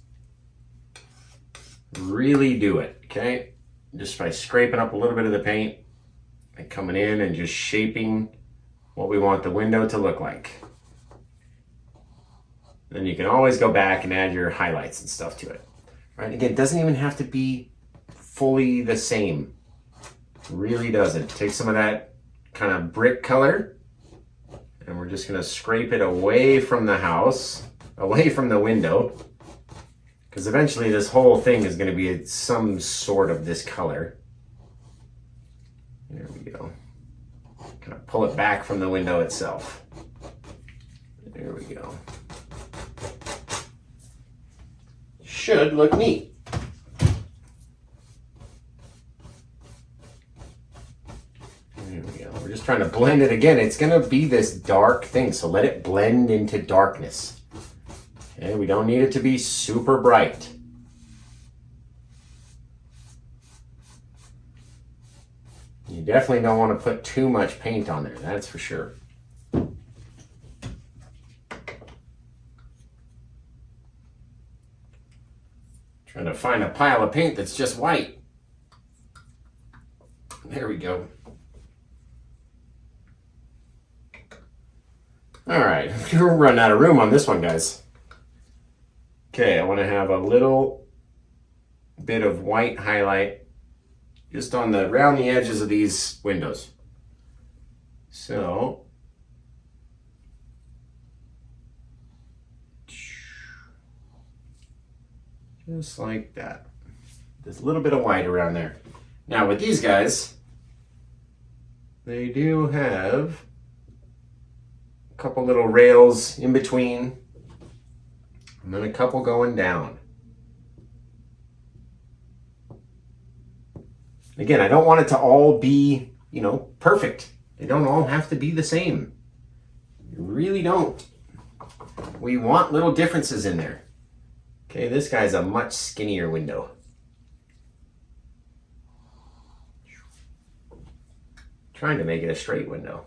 A: Really do it, okay? Just by scraping up a little bit of the paint and coming in and just shaping what we want the window to look like. Then you can always go back and add your highlights and stuff to it. Right? Again, it doesn't even have to be fully the same. It really doesn't. Take some of that kind of brick color, and we're just going to scrape it away from the house, away from the window, because eventually this whole thing is going to be some sort of this color. There we go. Kind of pull it back from the window itself. There we go. Should look neat. There we go. We're just trying to blend it again. It's going to be this dark thing, so let it blend into darkness. Okay, we don't need it to be super bright. You definitely don't want to put too much paint on there, that's for sure. Trying to find a pile of paint that's just white. There we go. All right, we're running out of room on this one, guys. Okay, I want to have a little bit of white highlight just on the around the edges of these windows. So just like that. There's a little bit of white around there. Now with these guys, they do have a couple little rails in between, and then a couple going down. Again, I don't want it to all be, perfect. They don't all have to be the same. You really don't. We want little differences in there. Okay, this guy's a much skinnier window. Trying to make it a straight window.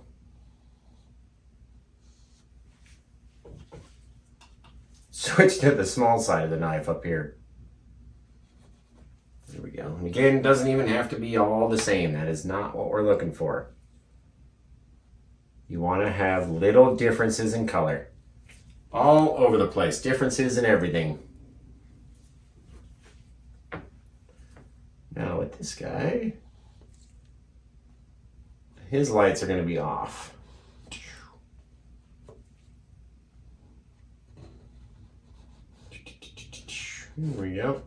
A: Switch to the small side of the knife up here. There we go. And again, it doesn't even have to be all the same. That is not what we're looking for. You want to have little differences in color. All over the place. Differences in everything. Now with this guy, his lights are going to be off. Here we go.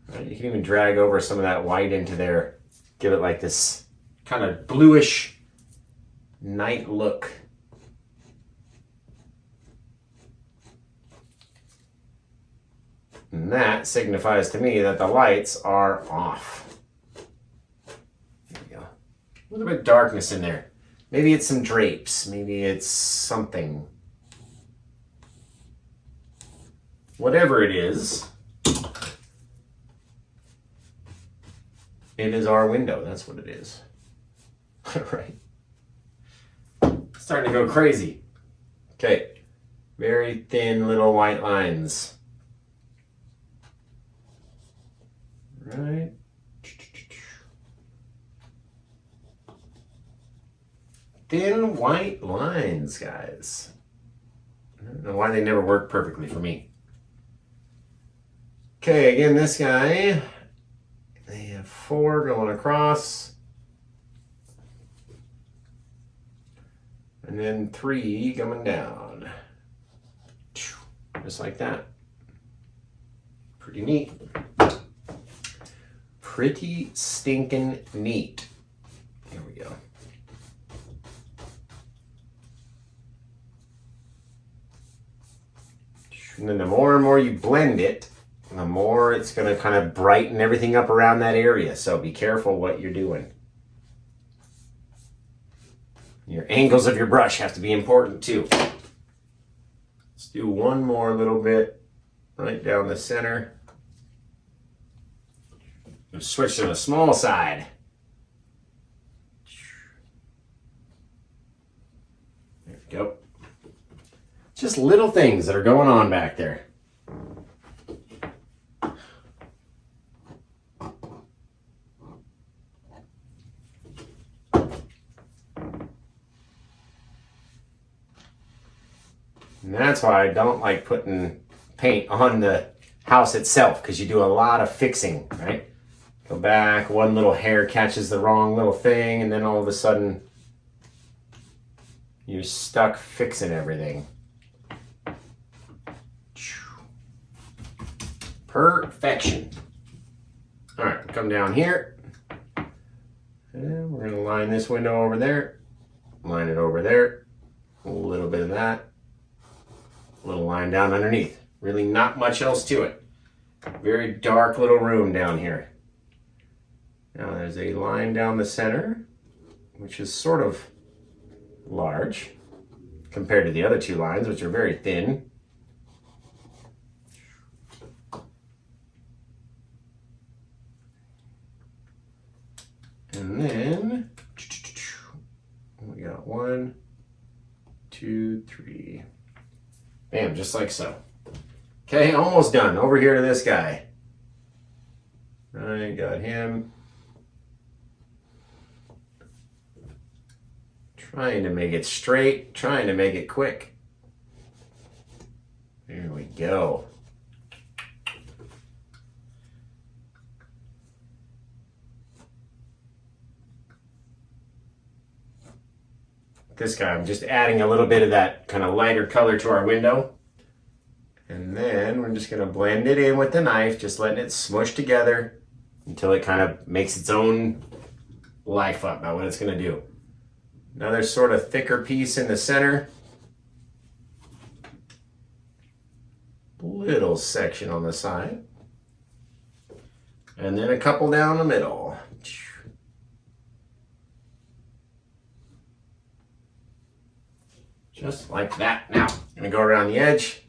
A: Right, you can even drag over some of that white into there. Give it like this kind of bluish night look. And that signifies to me that the lights are off. There we go. A little bit of darkness in there. Maybe it's some drapes. Maybe it's something. Whatever it is our window. That's what it is. All right. It's starting to go crazy. Okay. Very thin little white lines. Right. Thin white lines, guys. I don't know why they never work perfectly for me. Okay, again, this guy, they have 4 going across. And then 3 coming down. Just like that. Pretty neat. Pretty stinking neat. Here we go. And then the more and more you blend it, the more it's going to kind of brighten everything up around that area. So be careful what you're doing. Your angles of your brush have to be important too. Let's do one more little bit right down the center. Switch to the small side. There we go. Just little things that are going on back there. And that's why I don't like putting paint on the house itself, because you do a lot of fixing, right? Go back, one little hair catches the wrong little thing, and then all of a sudden you're stuck fixing everything. Perfection. All right, come down here. And we're going to line this window over there. Line it over there. A little bit of that. A little line down underneath. Really not much else to it. Very dark little room down here. Now there's a line down the center, which is sort of large compared to the other two lines, which are very thin. And then we got 1, 2, 3. Bam, just like so. Okay, almost done. Over here to this guy. I got him. Trying to make it straight, trying to make it quick. There we go. This guy, I'm just adding a little bit of that kind of lighter color to our window. And then we're just going to blend it in with the knife, just letting it smush together until it kind of makes its own life up about what it's going to do. Another sort of thicker piece in the center. Little section on the side. And then a couple down the middle. Just like that. Now, I'm going to go around the edge.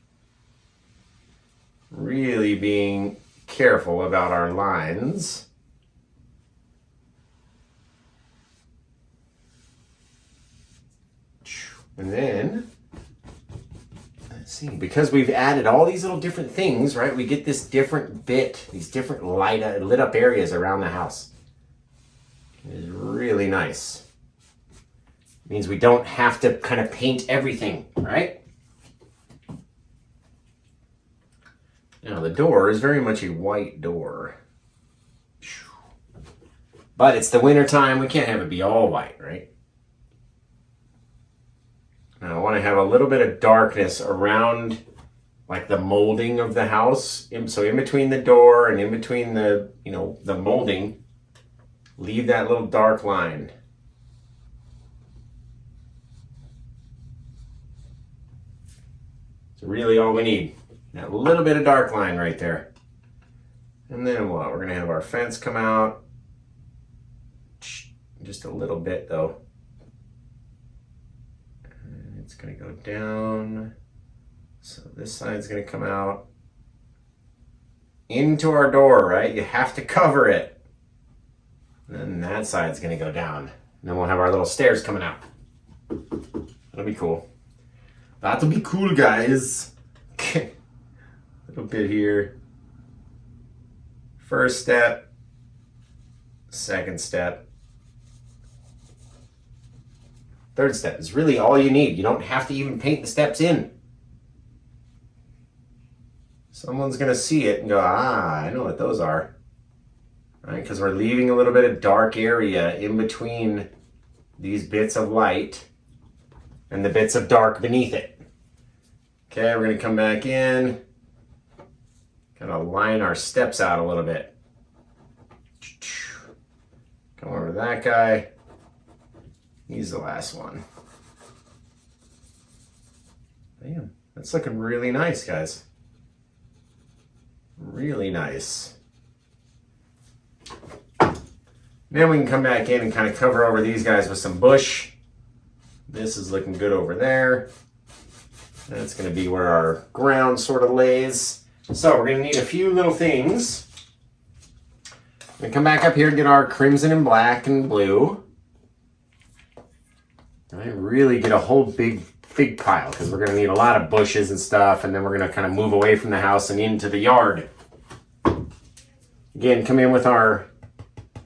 A: Really being careful about our lines. And then, let's see, because we've added all these little different things, right? We get this different bit, these different lit up areas around the house. It is really nice. It means we don't have to kind of paint everything, right? Now the door is very much a white door. But it's the winter time, we can't have it be all white, right? Now I want to have a little bit of darkness around like the molding of the house. So in between the door and in between the, the molding, leave that little dark line. It's really all we need. That little bit of dark line right there. And then what? We're going to have our fence come out. Just a little bit though. And it's going to go down. So this side's going to come out into our door, right? You have to cover it. And then that side's going to go down. And then we'll have our little stairs coming out. That'll be cool. That'll be cool, guys. Okay. Little bit here. First step. Second step. Third step is really all you need. You don't have to even paint the steps in. Someone's going to see it and go, I know what those are. Right? Because we're leaving a little bit of dark area in between these bits of light and the bits of dark beneath it. Okay, we're going to come back in. Kind of line our steps out a little bit. Come over to that guy. He's the last one. Bam. That's looking really nice, guys. Really nice. Then we can come back in and kind of cover over these guys with some bush. This is looking good over there. That's going to be where our ground sort of lays. So we're going to need a few little things. We're going to come back up here and get our crimson and black and blue. And really get a whole big pile because we're going to need a lot of bushes and stuff, and then we're going to kind of move away from the house and into the yard. Again, come in with our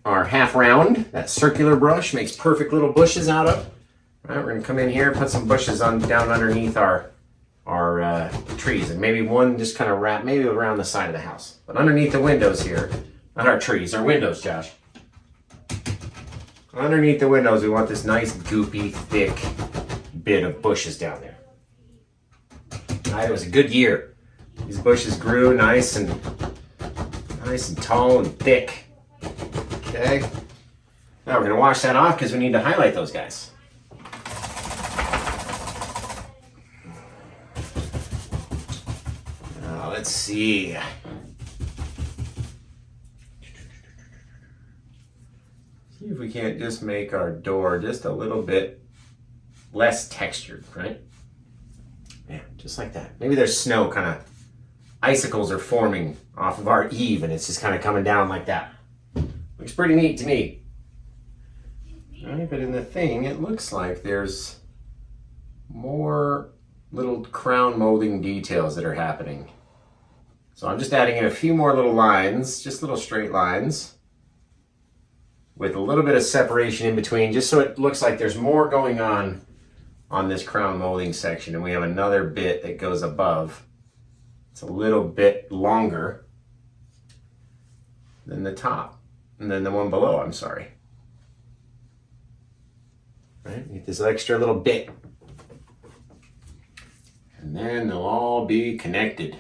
A: half round. That circular brush makes perfect little bushes out of. All right, we're going to come in here and put some bushes down underneath our trees, and maybe one just kind of wrap maybe around the side of the house, but underneath the windows here, not our trees, our windows, Josh. Underneath the windows, we want this nice goopy, thick bit of bushes down there. All right, it was a good year. These bushes grew nice and tall and thick. Okay. Now we're going to wash that off because we need to highlight those guys. Now let's see. See if we can't just make our door just a little bit less textured, right? Yeah, just like that. Maybe there's snow, kind of icicles are forming off of our eave and it's just kind of coming down like that. Looks pretty neat to me. All right, but in the thing, it looks like there's more little crown molding details that are happening. So I'm just adding in a few more little lines, just little straight lines, with a little bit of separation in between, just so it looks like there's more going on this crown molding section, and we have another bit that goes above. It's a little bit longer than the top, and then the one below, I'm sorry. Right, get this extra little bit. And then they'll all be connected.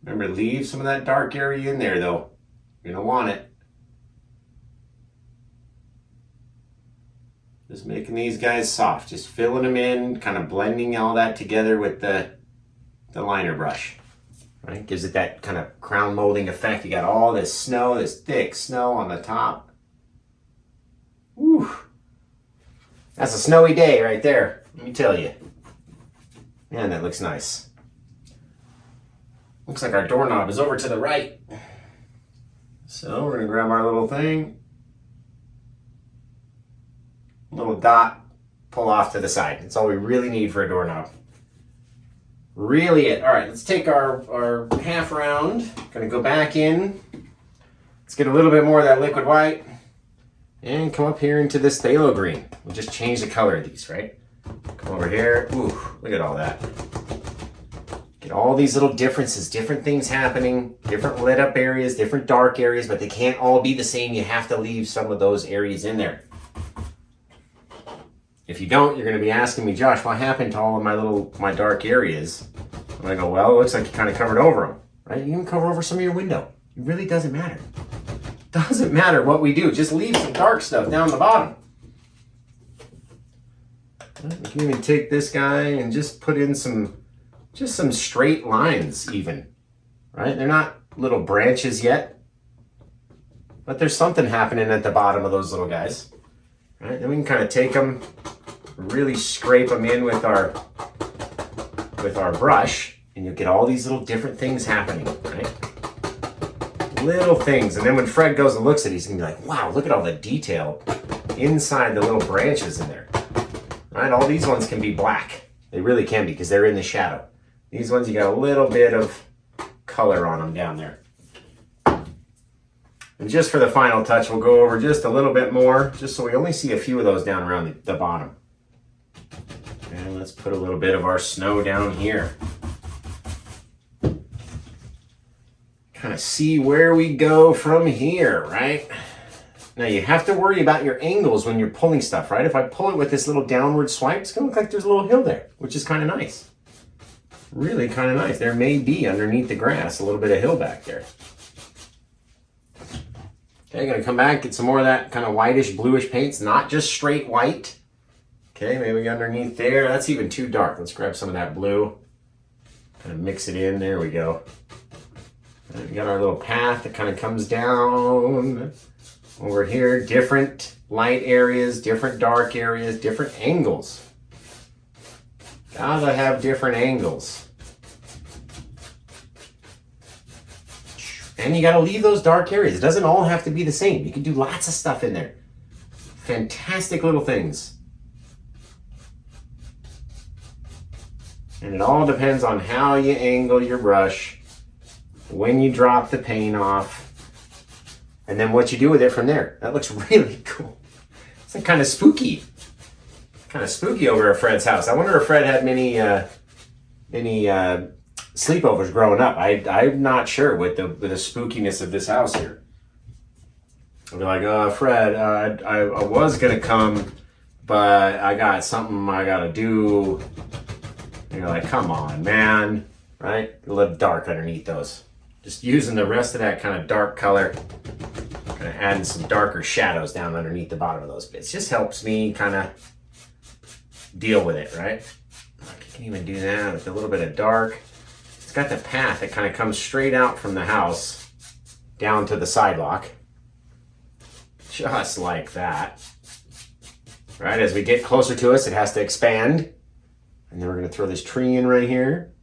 A: Remember, leave some of that dark area in there though. You're gonna want it. Just making these guys soft, just filling them in, kind of blending all that together with the liner brush. Right? Gives it that kind of crown molding effect. You got all this snow, this thick snow on the top. Woo! That's a snowy day right there, let me tell you. Man, that looks nice. Looks like our doorknob is over to the right. So we're gonna grab our little thing, little dot, pull off to the side. That's all we really need for a doorknob. Really it. All right, let's take our half round. Gonna go back in. Let's get a little bit more of that liquid white and come up here into this phthalo green. We'll just change the color of these, right? Come over here. Ooh, look at all that. Get all these little differences, different things happening, different lit up areas, different dark areas, but they can't all be the same. You have to leave some of those areas in there. If you don't, you're going to be asking me, Josh, what happened to all of my dark areas? I'm going to go, well, it looks like you kind of covered over them, right? You can cover over some of your window. It really doesn't matter. Doesn't matter what we do. Just leave some dark stuff down the bottom. We can even take this guy and just put in some straight lines even, right? They're not little branches yet, but there's something happening at the bottom of those little guys, right? Then we can kind of take them, really scrape them in with our brush, and you'll get all these little different things happening, right? Little things. And then when Fred goes and looks at it, he's gonna be like, wow, look at all the detail inside the little branches in there. Right? All these ones can be black. They really can be because they're in the shadow. These ones, you got a little bit of color on them down there. And just for the final touch, we'll go over just a little bit more, just so we only see a few of those down around the bottom. And let's put a little bit of our snow down here. Kind of see where we go from here, right? Now you have to worry about your angles when you're pulling stuff, right? If I pull it with this little downward swipe, it's gonna look like there's a little hill there, which is kind of nice. Really kind of nice. There may be underneath the grass a little bit of hill back there. Okay, gonna come back, get some more of that kind of whitish, bluish paint. It's not just straight white. Okay, maybe underneath there. That's even too dark. Let's grab some of that blue. Kind of mix it in. There we go. And we got our little path that kind of comes down over here. Different light areas, different dark areas, different angles. Gotta have different angles. And you gotta leave those dark areas. It doesn't all have to be the same. You can do lots of stuff in there. Fantastic little things. And it all depends on how you angle your brush, when you drop the paint off, and then what you do with it from there. That looks really cool. It's like kind of spooky. Kind of spooky over at Fred's house. I wonder if Fred had many sleepovers growing up. I'm not sure with the spookiness of this house here. I'll be like, Fred, I was gonna come, but I got something I gotta do. And you're like, come on, man, right? A little dark underneath those. Just using the rest of that kind of dark color, kind of adding some darker shadows down underneath the bottom of those bits. Just helps me kind of deal with it, right? I can even do that with a little bit of dark. It's got the path that kind of comes straight out from the house down to the sidewalk. Just like that. Right, as we get closer to us, it has to expand. And then we're going to throw this tree in right here.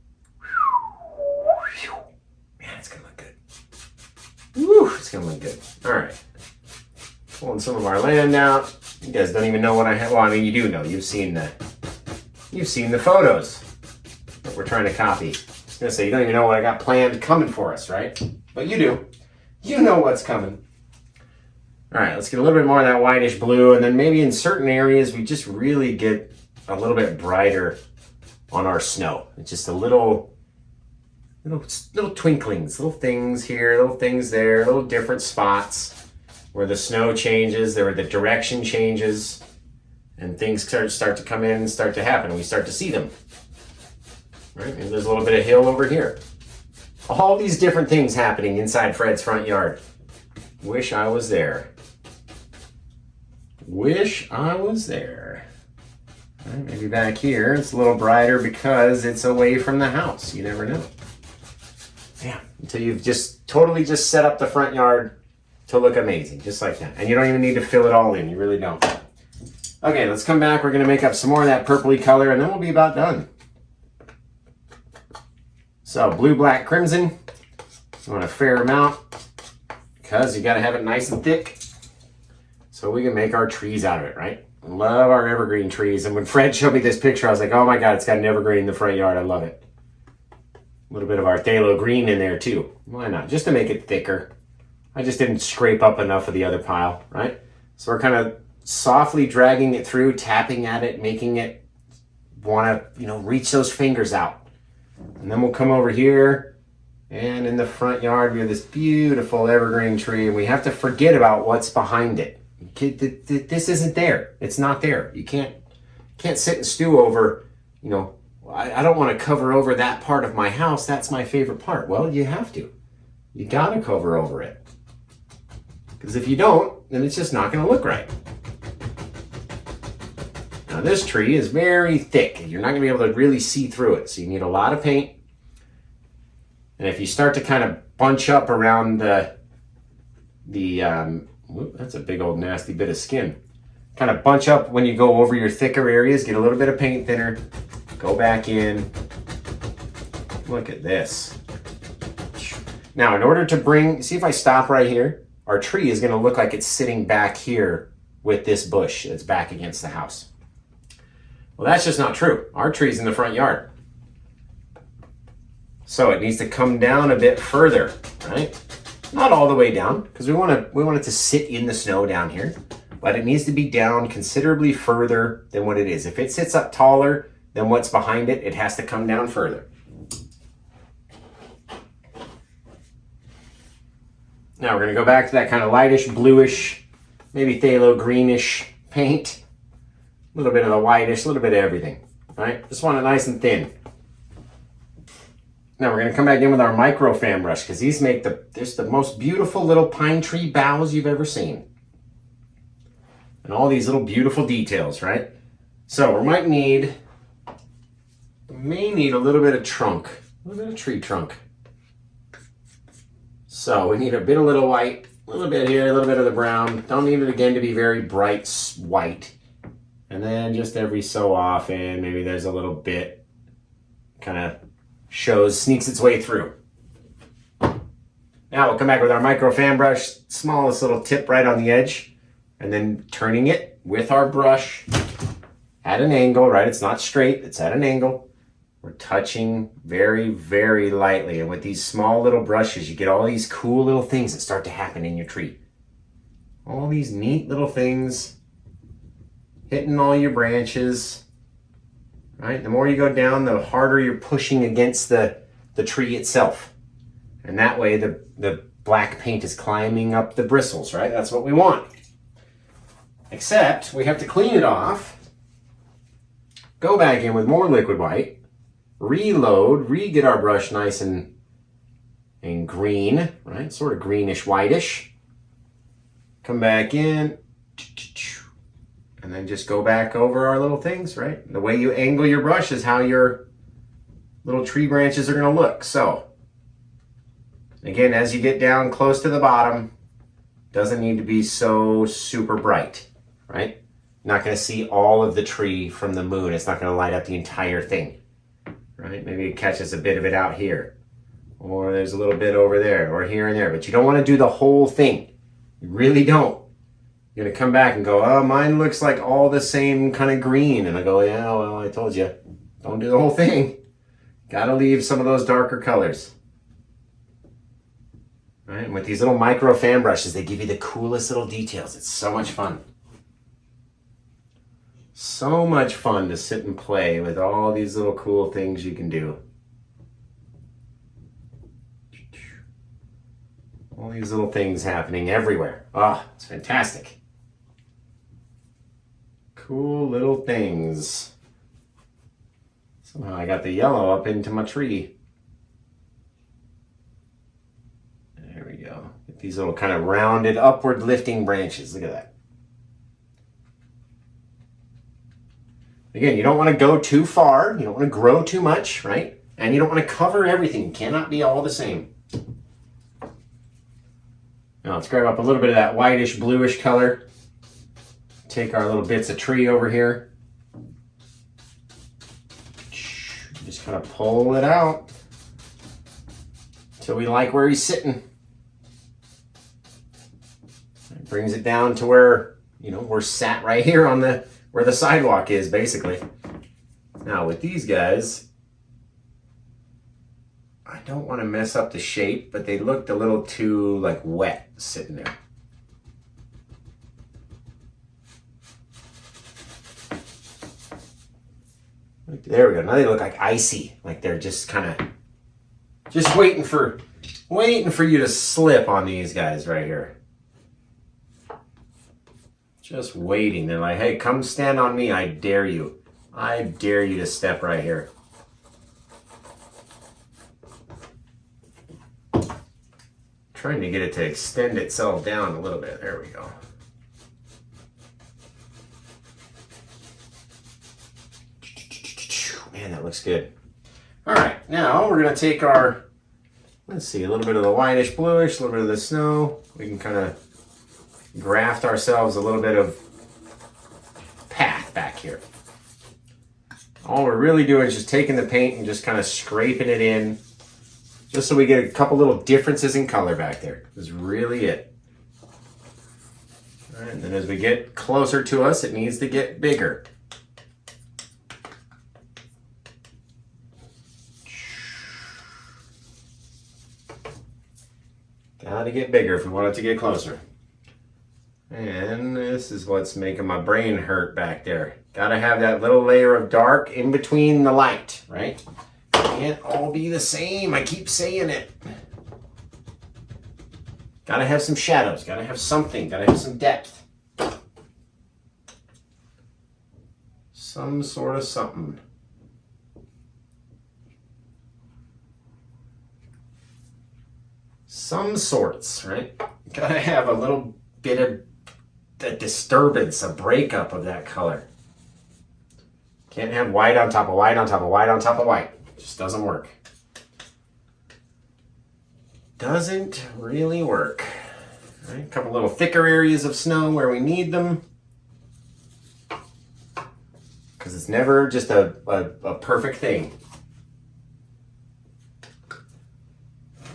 A: Man, it's going to look good. Woo, it's going to look good. All right. Pulling some of our land out. You guys don't even know what I have. Well, I mean, you do know. You've seen the photos that we're trying to copy. I was going to say, you don't even know what I got planned coming for us, right? But you do. You know what's coming. All right, let's get a little bit more of that whitish blue. And then maybe in certain areas, we just really get a little bit brighter on our snow. It's just a little twinklings, little things here, little things there, little different spots where the snow changes, where the direction changes, and things start to come in and start to happen. We start to see them. Right? And there's a little bit of hill over here. All these different things happening inside Fred's front yard. Wish I was there. Wish I was there. Right, maybe back here it's a little brighter because it's away from the house. You never know. Yeah, until you've just totally just set up the front yard to look amazing, just like that. And you don't even need to fill it all in. You really don't. Okay, let's come back. We're going to make up some more of that purpley color, and then we'll be about done. So blue, black, crimson. You want a fair amount because you got to have it nice and thick so we can make our trees out of it, right? Love our evergreen trees. And when Fred showed me this picture, I was like, oh my God, it's got an evergreen in the front yard. I love it. A little bit of our phthalo green in there too. Why not? Just to make it thicker. I just didn't scrape up enough of the other pile, right? So we're kind of softly dragging it through, tapping at it, making it want to, reach those fingers out. And then we'll come over here, and in the front yard, we have this beautiful evergreen tree, and we have to forget about what's behind it. This isn't there. It's not there. You can't sit and stew over, I don't want to cover over that part of my house. That's my favorite part. Well, you have to. You got to cover over it. Because if you don't, then it's just not going to look right. Now this tree is very thick. You're not going to be able to really see through it. So you need a lot of paint. And if you start to kind of bunch up around that's a big old nasty bit of skin. Kind of bunch up when you go over your thicker areas. Get a little bit of paint thinner. Go back in. Look at this. Now, in order to see if I stop right here, our tree is going to look like it's sitting back here with this bush that's back against the house. Well, that's just not true. Our tree's in the front yard. So it needs to come down a bit further, right? Not all the way down, because we want it to sit in the snow down here, but it needs to be down considerably further than what it is. If it sits up taller than what's behind it, it has to come down further. Now we're going to go back to that kind of lightish, bluish, maybe phthalo greenish paint. A little bit of the whitish, a little bit of everything. All right, just want it nice and thin. Now we're going to come back in with our micro fan brush because these make the most beautiful little pine tree boughs you've ever seen. And all these little beautiful details, right? So we may need a little bit of trunk. A little bit of tree trunk. So we need a little white, a little bit here, a little bit of the brown. Don't need it again to be very bright white. And then just every so often, maybe there's a little bit kind of sneaks its way through. Now we'll come back with our micro fan brush, smallest little tip right on the edge, and then turning it with our brush at an angle, right? It's not straight, it's at an angle. We're touching very, very lightly. And with these small little brushes, you get all these cool little things that start to happen in your tree. All these neat little things hitting all your branches, right? The more you go down, the harder you're pushing against the tree itself. And that way the black paint is climbing up the bristles, right? That's what we want. Except we have to clean it off, go back in with more liquid white, reload, get our brush nice and green, right? Sort of greenish whitish. Come back in, and then just go back over our little things, right? The way you angle your brush is how your little tree branches are going to look. So again, as you get down close to the bottom, doesn't need to be so super bright, right? Not going to see all of the tree from the moon. It's not going to light up the entire thing. Right? Maybe it catches a bit of it out here, or there's a little bit over there, or here and there, but you don't want to do the whole thing. You really don't. You're going to come back and go, oh, mine looks like all the same kind of green. And I go, yeah, well, I told you, don't do the whole thing. Got to leave some of those darker colors. Right? And with these little micro fan brushes, they give you the coolest little details. It's so much fun. So much fun to sit and play with all these little cool things you can do. All these little things happening everywhere. Ah, it's fantastic. Cool little things. Somehow I got the yellow up into my tree. There we go. Get these little kind of rounded, upward lifting branches. Look at that. Again, you don't want to go too far. You don't want to grow too much, right? And you don't want to cover everything. It cannot be all the same. Now let's grab up a little bit of that whitish, bluish color. Take our little bits of tree over here. Just kind of pull it out until we like where he's sitting. It brings it down to where, we're sat right here on where the sidewalk is, basically. Now with these guys, I don't want to mess up the shape, but they looked a little too wet sitting there. There we go. Now they look like icy, like they're just kind of just waiting for you to slip on these guys right here. Just waiting. They're like, hey, come stand on me. I dare you. I dare you to step right here. Trying to get it to extend itself down a little bit. There we go. Man, that looks good. All right, now we're going to take our, let's see, a little bit of the whitish, bluish, a little bit of the snow. We can kind of graft ourselves a little bit of path back here. All we're really doing is just taking the paint and just kind of scraping it in, just so we get a couple little differences in color back there. That's really it. All right, and then as we get closer to us, it needs to get bigger. Gotta get bigger if we want it to get closer. And this is what's making my brain hurt back there. Gotta have that little layer of dark in between the light, right? Can't all be the same. I keep saying it. Gotta have some shadows. Gotta have something. Gotta have some depth. Some sort of something. Some sorts, right? Gotta have a little bit of a disturbance, a breakup of that color. Can't have white on top of white on top of white on top of white. It just doesn't work. doesn't really work. All right, a couple little thicker areas of snow where we need them. Because it's never just a perfect thing.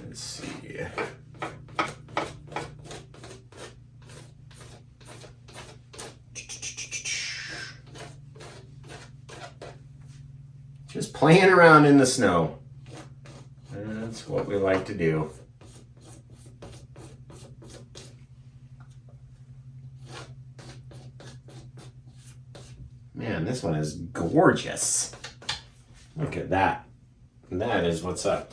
A: Let's see. Just playing around in the snow. That's what we like to do. Man, this one is gorgeous. Look at that. That is what's up.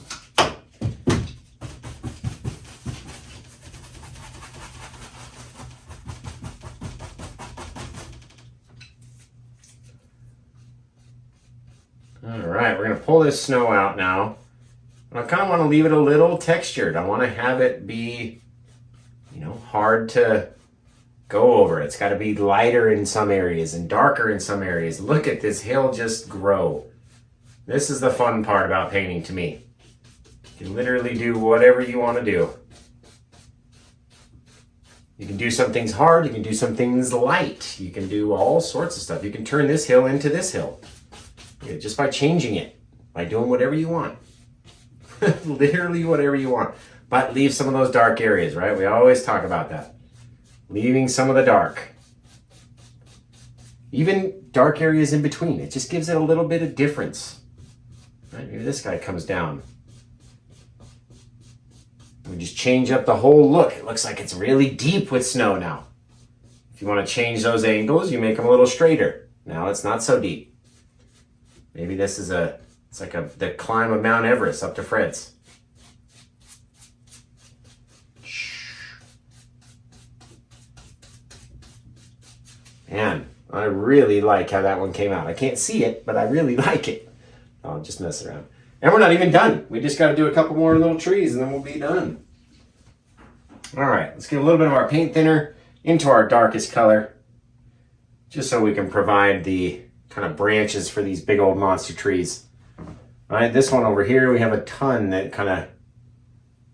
A: All right, we're going to pull this snow out now. I kind of want to leave it a little textured. I want to have it be, hard to go over. It's got to be lighter in some areas and darker in some areas. Look at this hill just grow. This is the fun part about painting to me. You can literally do whatever you want to do. You can do some things hard. You can do some things light. You can do all sorts of stuff. You can turn this hill into this hill. Just by changing it. By doing whatever you want. Literally whatever you want. But leave some of those dark areas, right? We always talk about that. Leaving some of the dark. Even dark areas in between. It just gives it a little bit of difference. Right? Maybe this guy comes down. We just change up the whole look. It looks like it's really deep with snow now. If you want to change those angles, you make them a little straighter. Now it's not so deep. Maybe this is it's like the climb of Mount Everest up to Fred's. Man, I really like how that one came out. I can't see it, but I really like it. I'll just mess around. And we're not even done. We just got to do a couple more little trees and then we'll be done. All right, let's get a little bit of our paint thinner into our darkest color, just so we can provide the kind of branches for these big old monster trees. All right, this one over here, we have a ton that kind of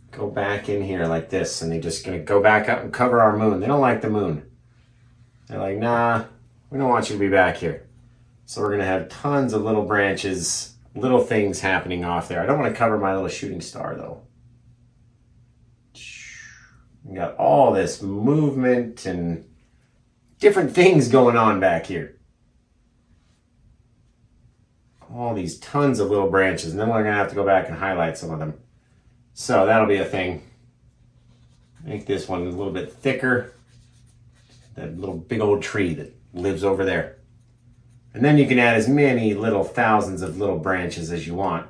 A: go back in here like this, and they're just going to go back up and cover our moon. They don't like the moon. They're like, nah, we don't want you to be back here. So we're going to have tons of little branches, little things happening off there. I don't want to cover my little shooting star, though. We got all this movement and different things going on back here. All these tons of little branches, and then we're going to have to go back and highlight some of them. So that'll be a thing. Make this one a little bit thicker. That little big old tree that lives over there. And then you can add as many little thousands of little branches as you want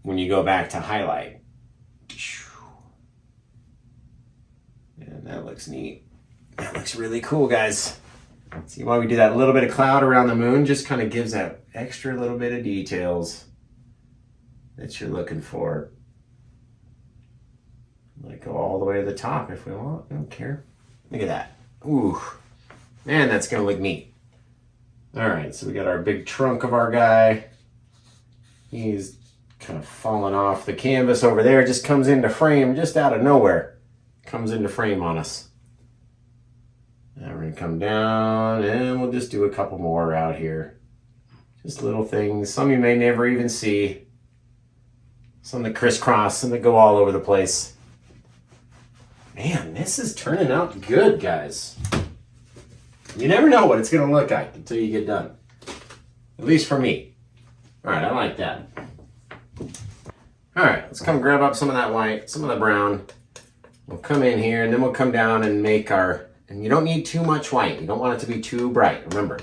A: when you go back to highlight. And that looks neat. That looks really cool, guys. See why we do that little bit of cloud around the moon? Just kind of gives that extra little bit of details that you're looking for. Like go all the way to the top if we want. I don't care. Look at that. Ooh, man, that's gonna look neat. All right, so we got our big trunk of our guy. He's kind of falling off the canvas over there. Just comes into frame just out of nowhere. Comes into frame on us. Now we're gonna come down and we'll just do a couple more out here. Just little things. Some you may never even see. Some that crisscross, some that go all over the place. Man, this is turning out good, guys. You never know what it's going to look like until you get done. At least for me. All right, I like that. All right, let's come grab up some of that white, some of the brown. We'll come in here, and then we'll come down and make our... And you don't need too much white. You don't want it to be too bright, remember.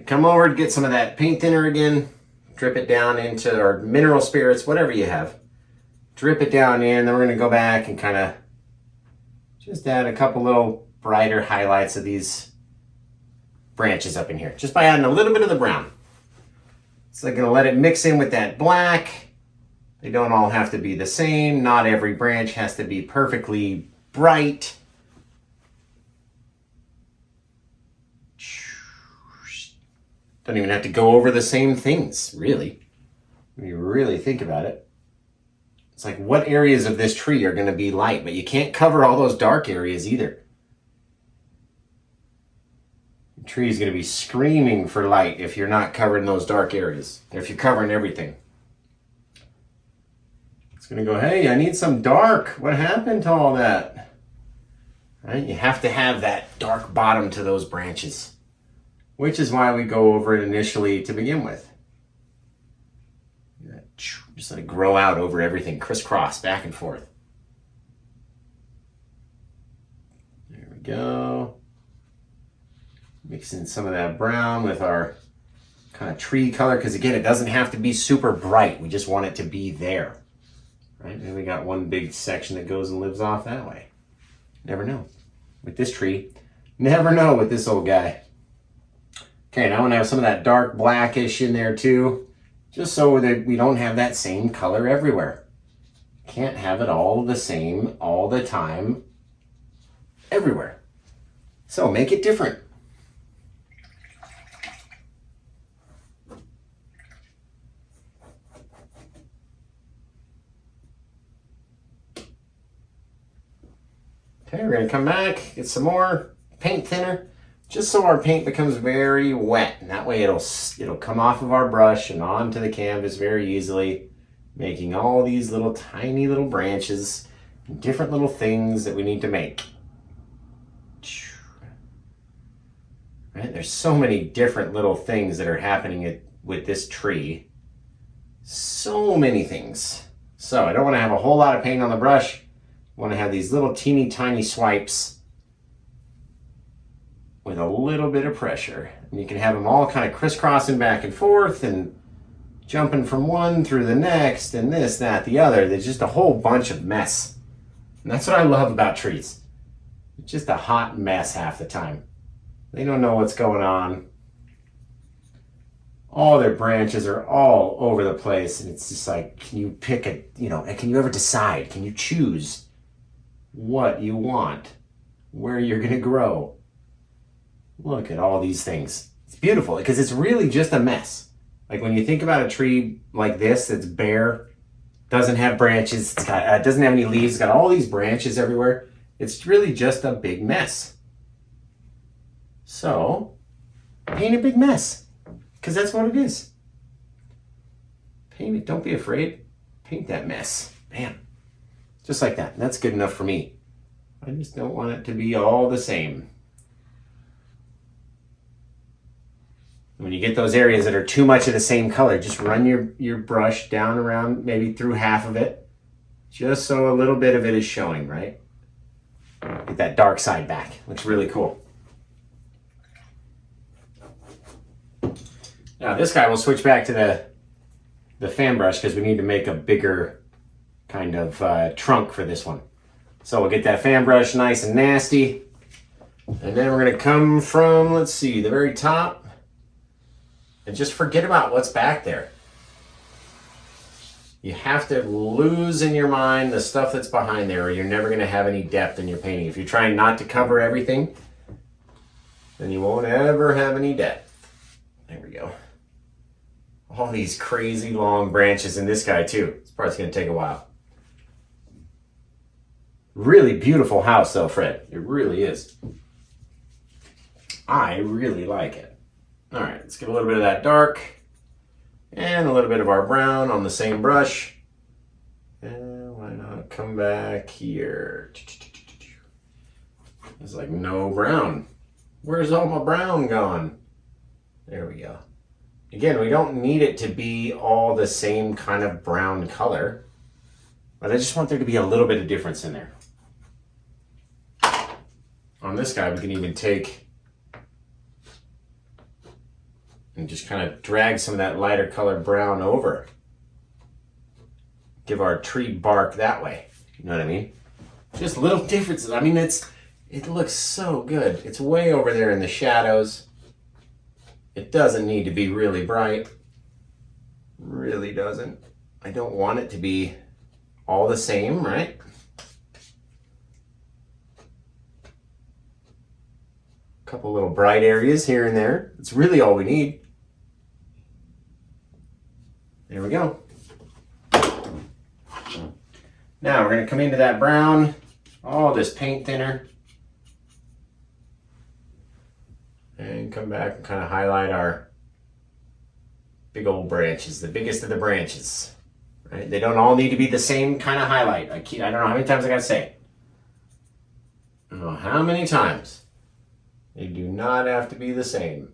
A: Come over to get some of that paint thinner again. Drip it down into our mineral spirits, whatever you have. Drip it down in, then we're going to go back and kind of just add a couple little brighter highlights of these branches up in here. Just by adding a little bit of the brown. So I'm going to let it mix in with that black. They don't all have to be the same. Not every branch has to be perfectly bright. Don't even have to go over the same things, really. When you really think about it. It's like, what areas of this tree are going to be light? But you can't cover all those dark areas either. The tree is going to be screaming for light if you're not covering those dark areas. Or if you're covering everything. It's going to go, hey, I need some dark. What happened to all that? Right? You have to have that dark bottom to those branches. Which is why we go over it initially to begin with. Just let it grow out over everything, crisscross, back and forth. There we go. Mix in some of that brown with our kind of tree color, because again, it doesn't have to be super bright. We just want it to be there. Right? And we got one big section that goes and lives off that way. Never know. With this tree, never know with this old guy. Okay, now I'm going to have some of that dark blackish in there too. Just so that we don't have that same color everywhere. Can't have it all the same all the time everywhere. So make it different. Okay, we're going to come back, get some more paint thinner. Just so our paint becomes very wet, and that way it'll come off of our brush and onto the canvas very easily, making all these little tiny little branches, and different little things that we need to make. Right? There's so many different little things that are happening with this tree. So many things. So I don't want to have a whole lot of paint on the brush. I want to have these little teeny tiny swipes with a little bit of pressure. And you can have them all kind of crisscrossing back and forth and jumping from one through the next and this, that, the other. There's just a whole bunch of mess. And that's what I love about trees. It's just a hot mess half the time. They don't know what's going on. All their branches are all over the place. And it's just like, can you pick can you ever decide? Can you choose what you want? Where you're going to grow? Look at all these things. It's beautiful because it's really just a mess. Like when you think about a tree like this that's bare, doesn't have branches, it doesn't have any leaves, it's got all these branches everywhere. It's really just a big mess. So, paint a big mess because that's what it is. Paint it. Don't be afraid. Paint that mess. Bam. Just like that. That's good enough for me. I just don't want it to be all the same. When you get those areas that are too much of the same color, just run your brush down around, maybe through half of it, just so a little bit of it is showing, right? Get that dark side back. Looks really cool. Now this guy will switch back to the fan brush because we need to make a bigger kind of trunk for this one. So we'll get that fan brush nice and nasty. And then we're going to come from, let's see, the very top. And just forget about what's back there. You have to lose in your mind the stuff that's behind there or you're never going to have any depth in your painting. If you're trying not to cover everything, then you won't ever have any depth. There we go. All these crazy long branches in this guy too. This part's going to take a while. Really beautiful house though, Fred. It really is. I really like it. All right, let's get a little bit of that dark and a little bit of our brown on the same brush. And why not come back here? It's like no brown. Where's all my brown gone? There we go. Again, we don't need it to be all the same kind of brown color, but I just want there to be a little bit of difference in there. On this guy, we can even take and just kind of drag some of that lighter color brown over. Give our tree bark that way. You know what I mean? Just little differences. I mean, it looks so good. It's way over there in the shadows. It doesn't need to be really bright. Really doesn't. I don't want it to be all the same, right? A couple little bright areas here and there. It's really all we need. There we go. Now we're going to come into that brown, all this paint thinner, and come back and kind of highlight our big old branches, the biggest of the branches. Right? They don't all need to be the same kind of highlight. I don't know how many times I got to say it. I don't know how many times. They do not have to be the same.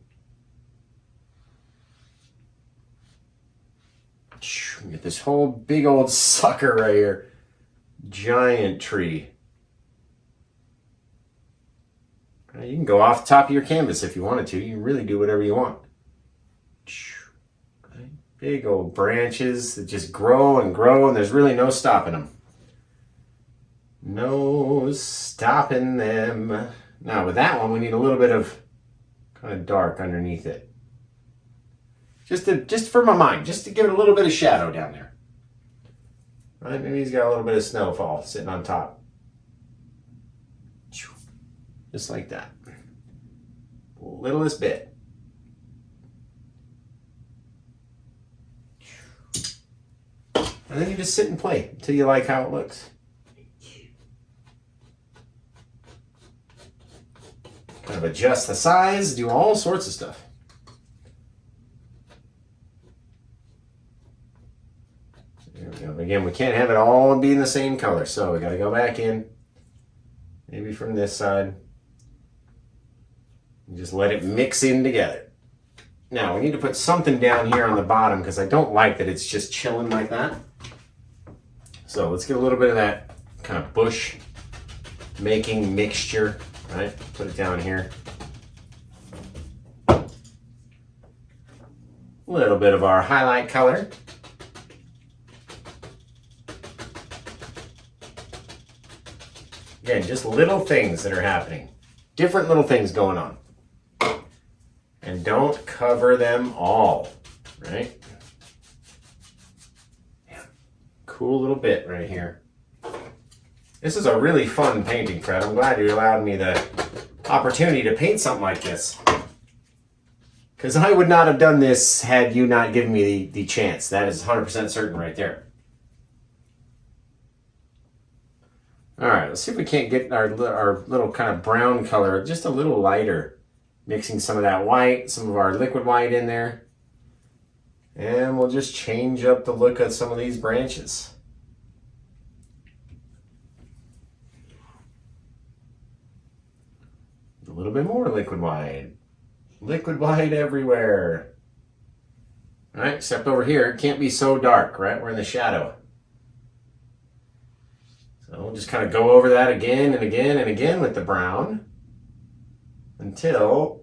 A: Get this whole big old sucker right here. Giant tree. You can go off the top of your canvas if you wanted to. You can really do whatever you want. Big old branches that just grow and grow, and there's really no stopping them. No stopping them. Now with that one, we need a little bit of kind of dark underneath it. Just for my mind, just to give it a little bit of shadow down there. Right? Maybe he's got a little bit of snowfall sitting on top. Just like that. Littlest bit. And then you just sit and play until you like how it looks. Kind of adjust the size, do all sorts of stuff. There we go. Again, we can't have it all being the same color, so we got to go back in. Maybe from this side. And just let it mix in together. Now, we need to put something down here on the bottom because I don't like that it's just chilling like that. So let's get a little bit of that kind of bush making mixture, right? Put it down here. A little bit of our highlight color. Again, just little things that are happening. Different little things going on. And don't cover them all, right? Yeah. Cool little bit right here. This is a really fun painting, Fred. I'm glad you allowed me the opportunity to paint something like this. Because I would not have done this had you not given me the chance. That is 100% certain right there. All right, let's see if we can't get our little kind of brown color just a little lighter. Mixing some of that white, some of our liquid white in there. And we'll just change up the look of some of these branches. A little bit more liquid white. Liquid white everywhere. All right, except over here, it can't be so dark, right? We're in the shadow. So we'll just kind of go over that again and again and again with the brown. Until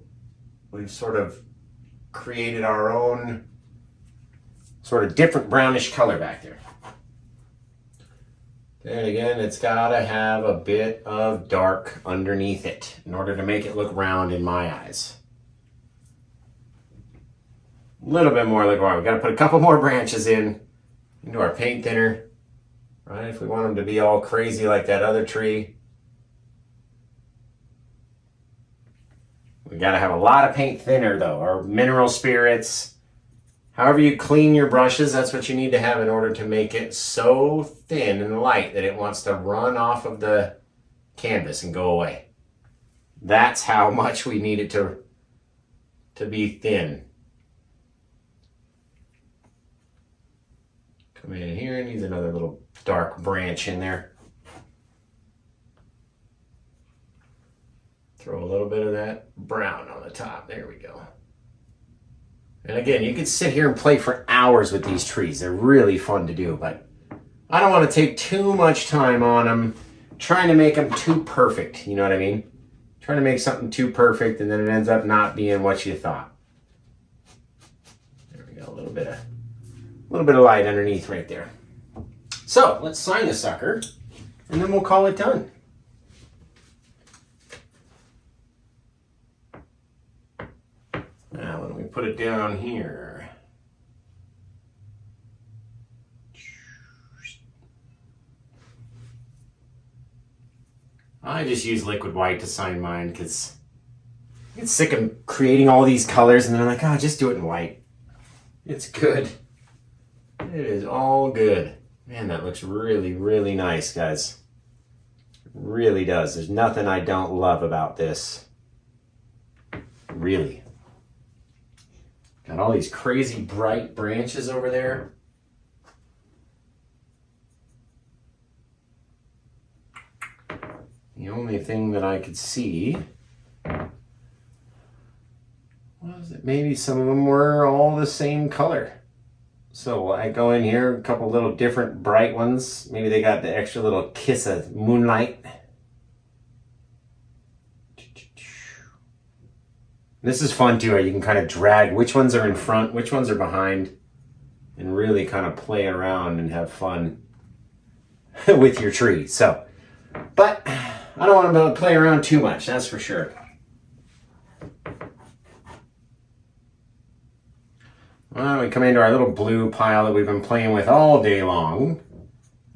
A: we've sort of created our own sort of different brownish color back there. And again, it's got to have a bit of dark underneath it in order to make it look round in my eyes. A little bit more liquid white. We've got to put a couple more branches into our paint thinner, right? If we want them to be all crazy like that other tree. We got to have a lot of paint thinner though, or mineral spirits. However you clean your brushes, that's what you need to have in order to make it so thin and light that it wants to run off of the canvas and go away. That's how much we need it to be thin. Come in here, needs another little dark branch in there. Throw a little bit of that brown on the top. There we go. And again, you could sit here and play for hours with these trees. They're really fun to do, but I don't want to take too much time on them, trying to make them too perfect. You know what I mean? Trying to make something too perfect and then it ends up not being what you thought. There we go. A little bit of light underneath right there. So let's sign the sucker and then we'll call it done. Now, when we put it down here, I just use liquid white to sign mine because I get sick of creating all these colors and then I'm like, oh, just do it in white. It's good. It is all good. Man, that looks really, really nice, guys. It really does. There's nothing I don't love about this. Really. Got all these crazy bright branches over there. The only thing that I could see was that maybe some of them were all the same color. So I go in here, a couple little different bright ones. Maybe they got the extra little kiss of moonlight. This is fun too. You can kind of drag which ones are in front, which ones are behind, and really kind of play around and have fun with your tree. So, but I don't want to play around too much, that's for sure. Well, we come into our little blue pile that we've been playing with all day long.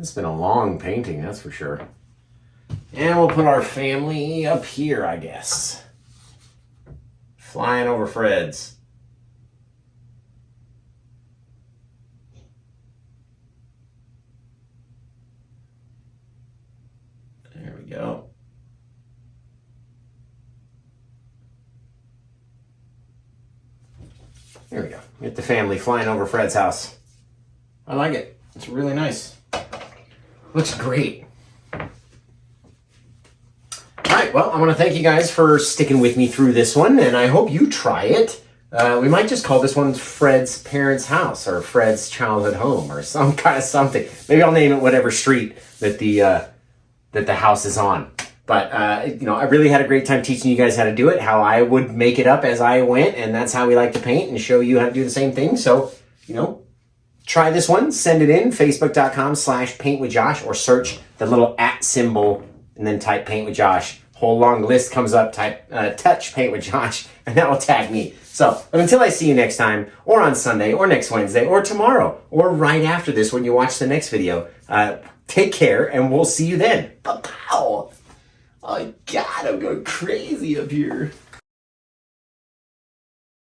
A: It's been a long painting, that's for sure. And we'll put our family up here, I guess. Flying over Fred's. There we go. There we go. Get the family flying over Fred's house. I like it. It's really nice. Looks great. Alright, well, I want to thank you guys for sticking with me through this one, and I hope you try it. We might just call this one Fred's Parents' House, or Fred's Childhood Home, or some kind of something. Maybe I'll name it whatever street that the house is on. But, you know, I really had a great time teaching you guys how to do it, how I would make it up as I went, and that's how we like to paint, and show you how to do the same thing. So, you know, try this one, send it in, facebook.com/paintwithjosh, or search the little @ symbol, and then type Paint with Josh. Whole long list comes up, type touch Paint with Josh, and that will tag me. So, but until I see you next time, or on Sunday, or next Wednesday, or tomorrow, or right after this when you watch the next video, take care, and we'll see you then. Pow! Oh God, I'm going crazy up here.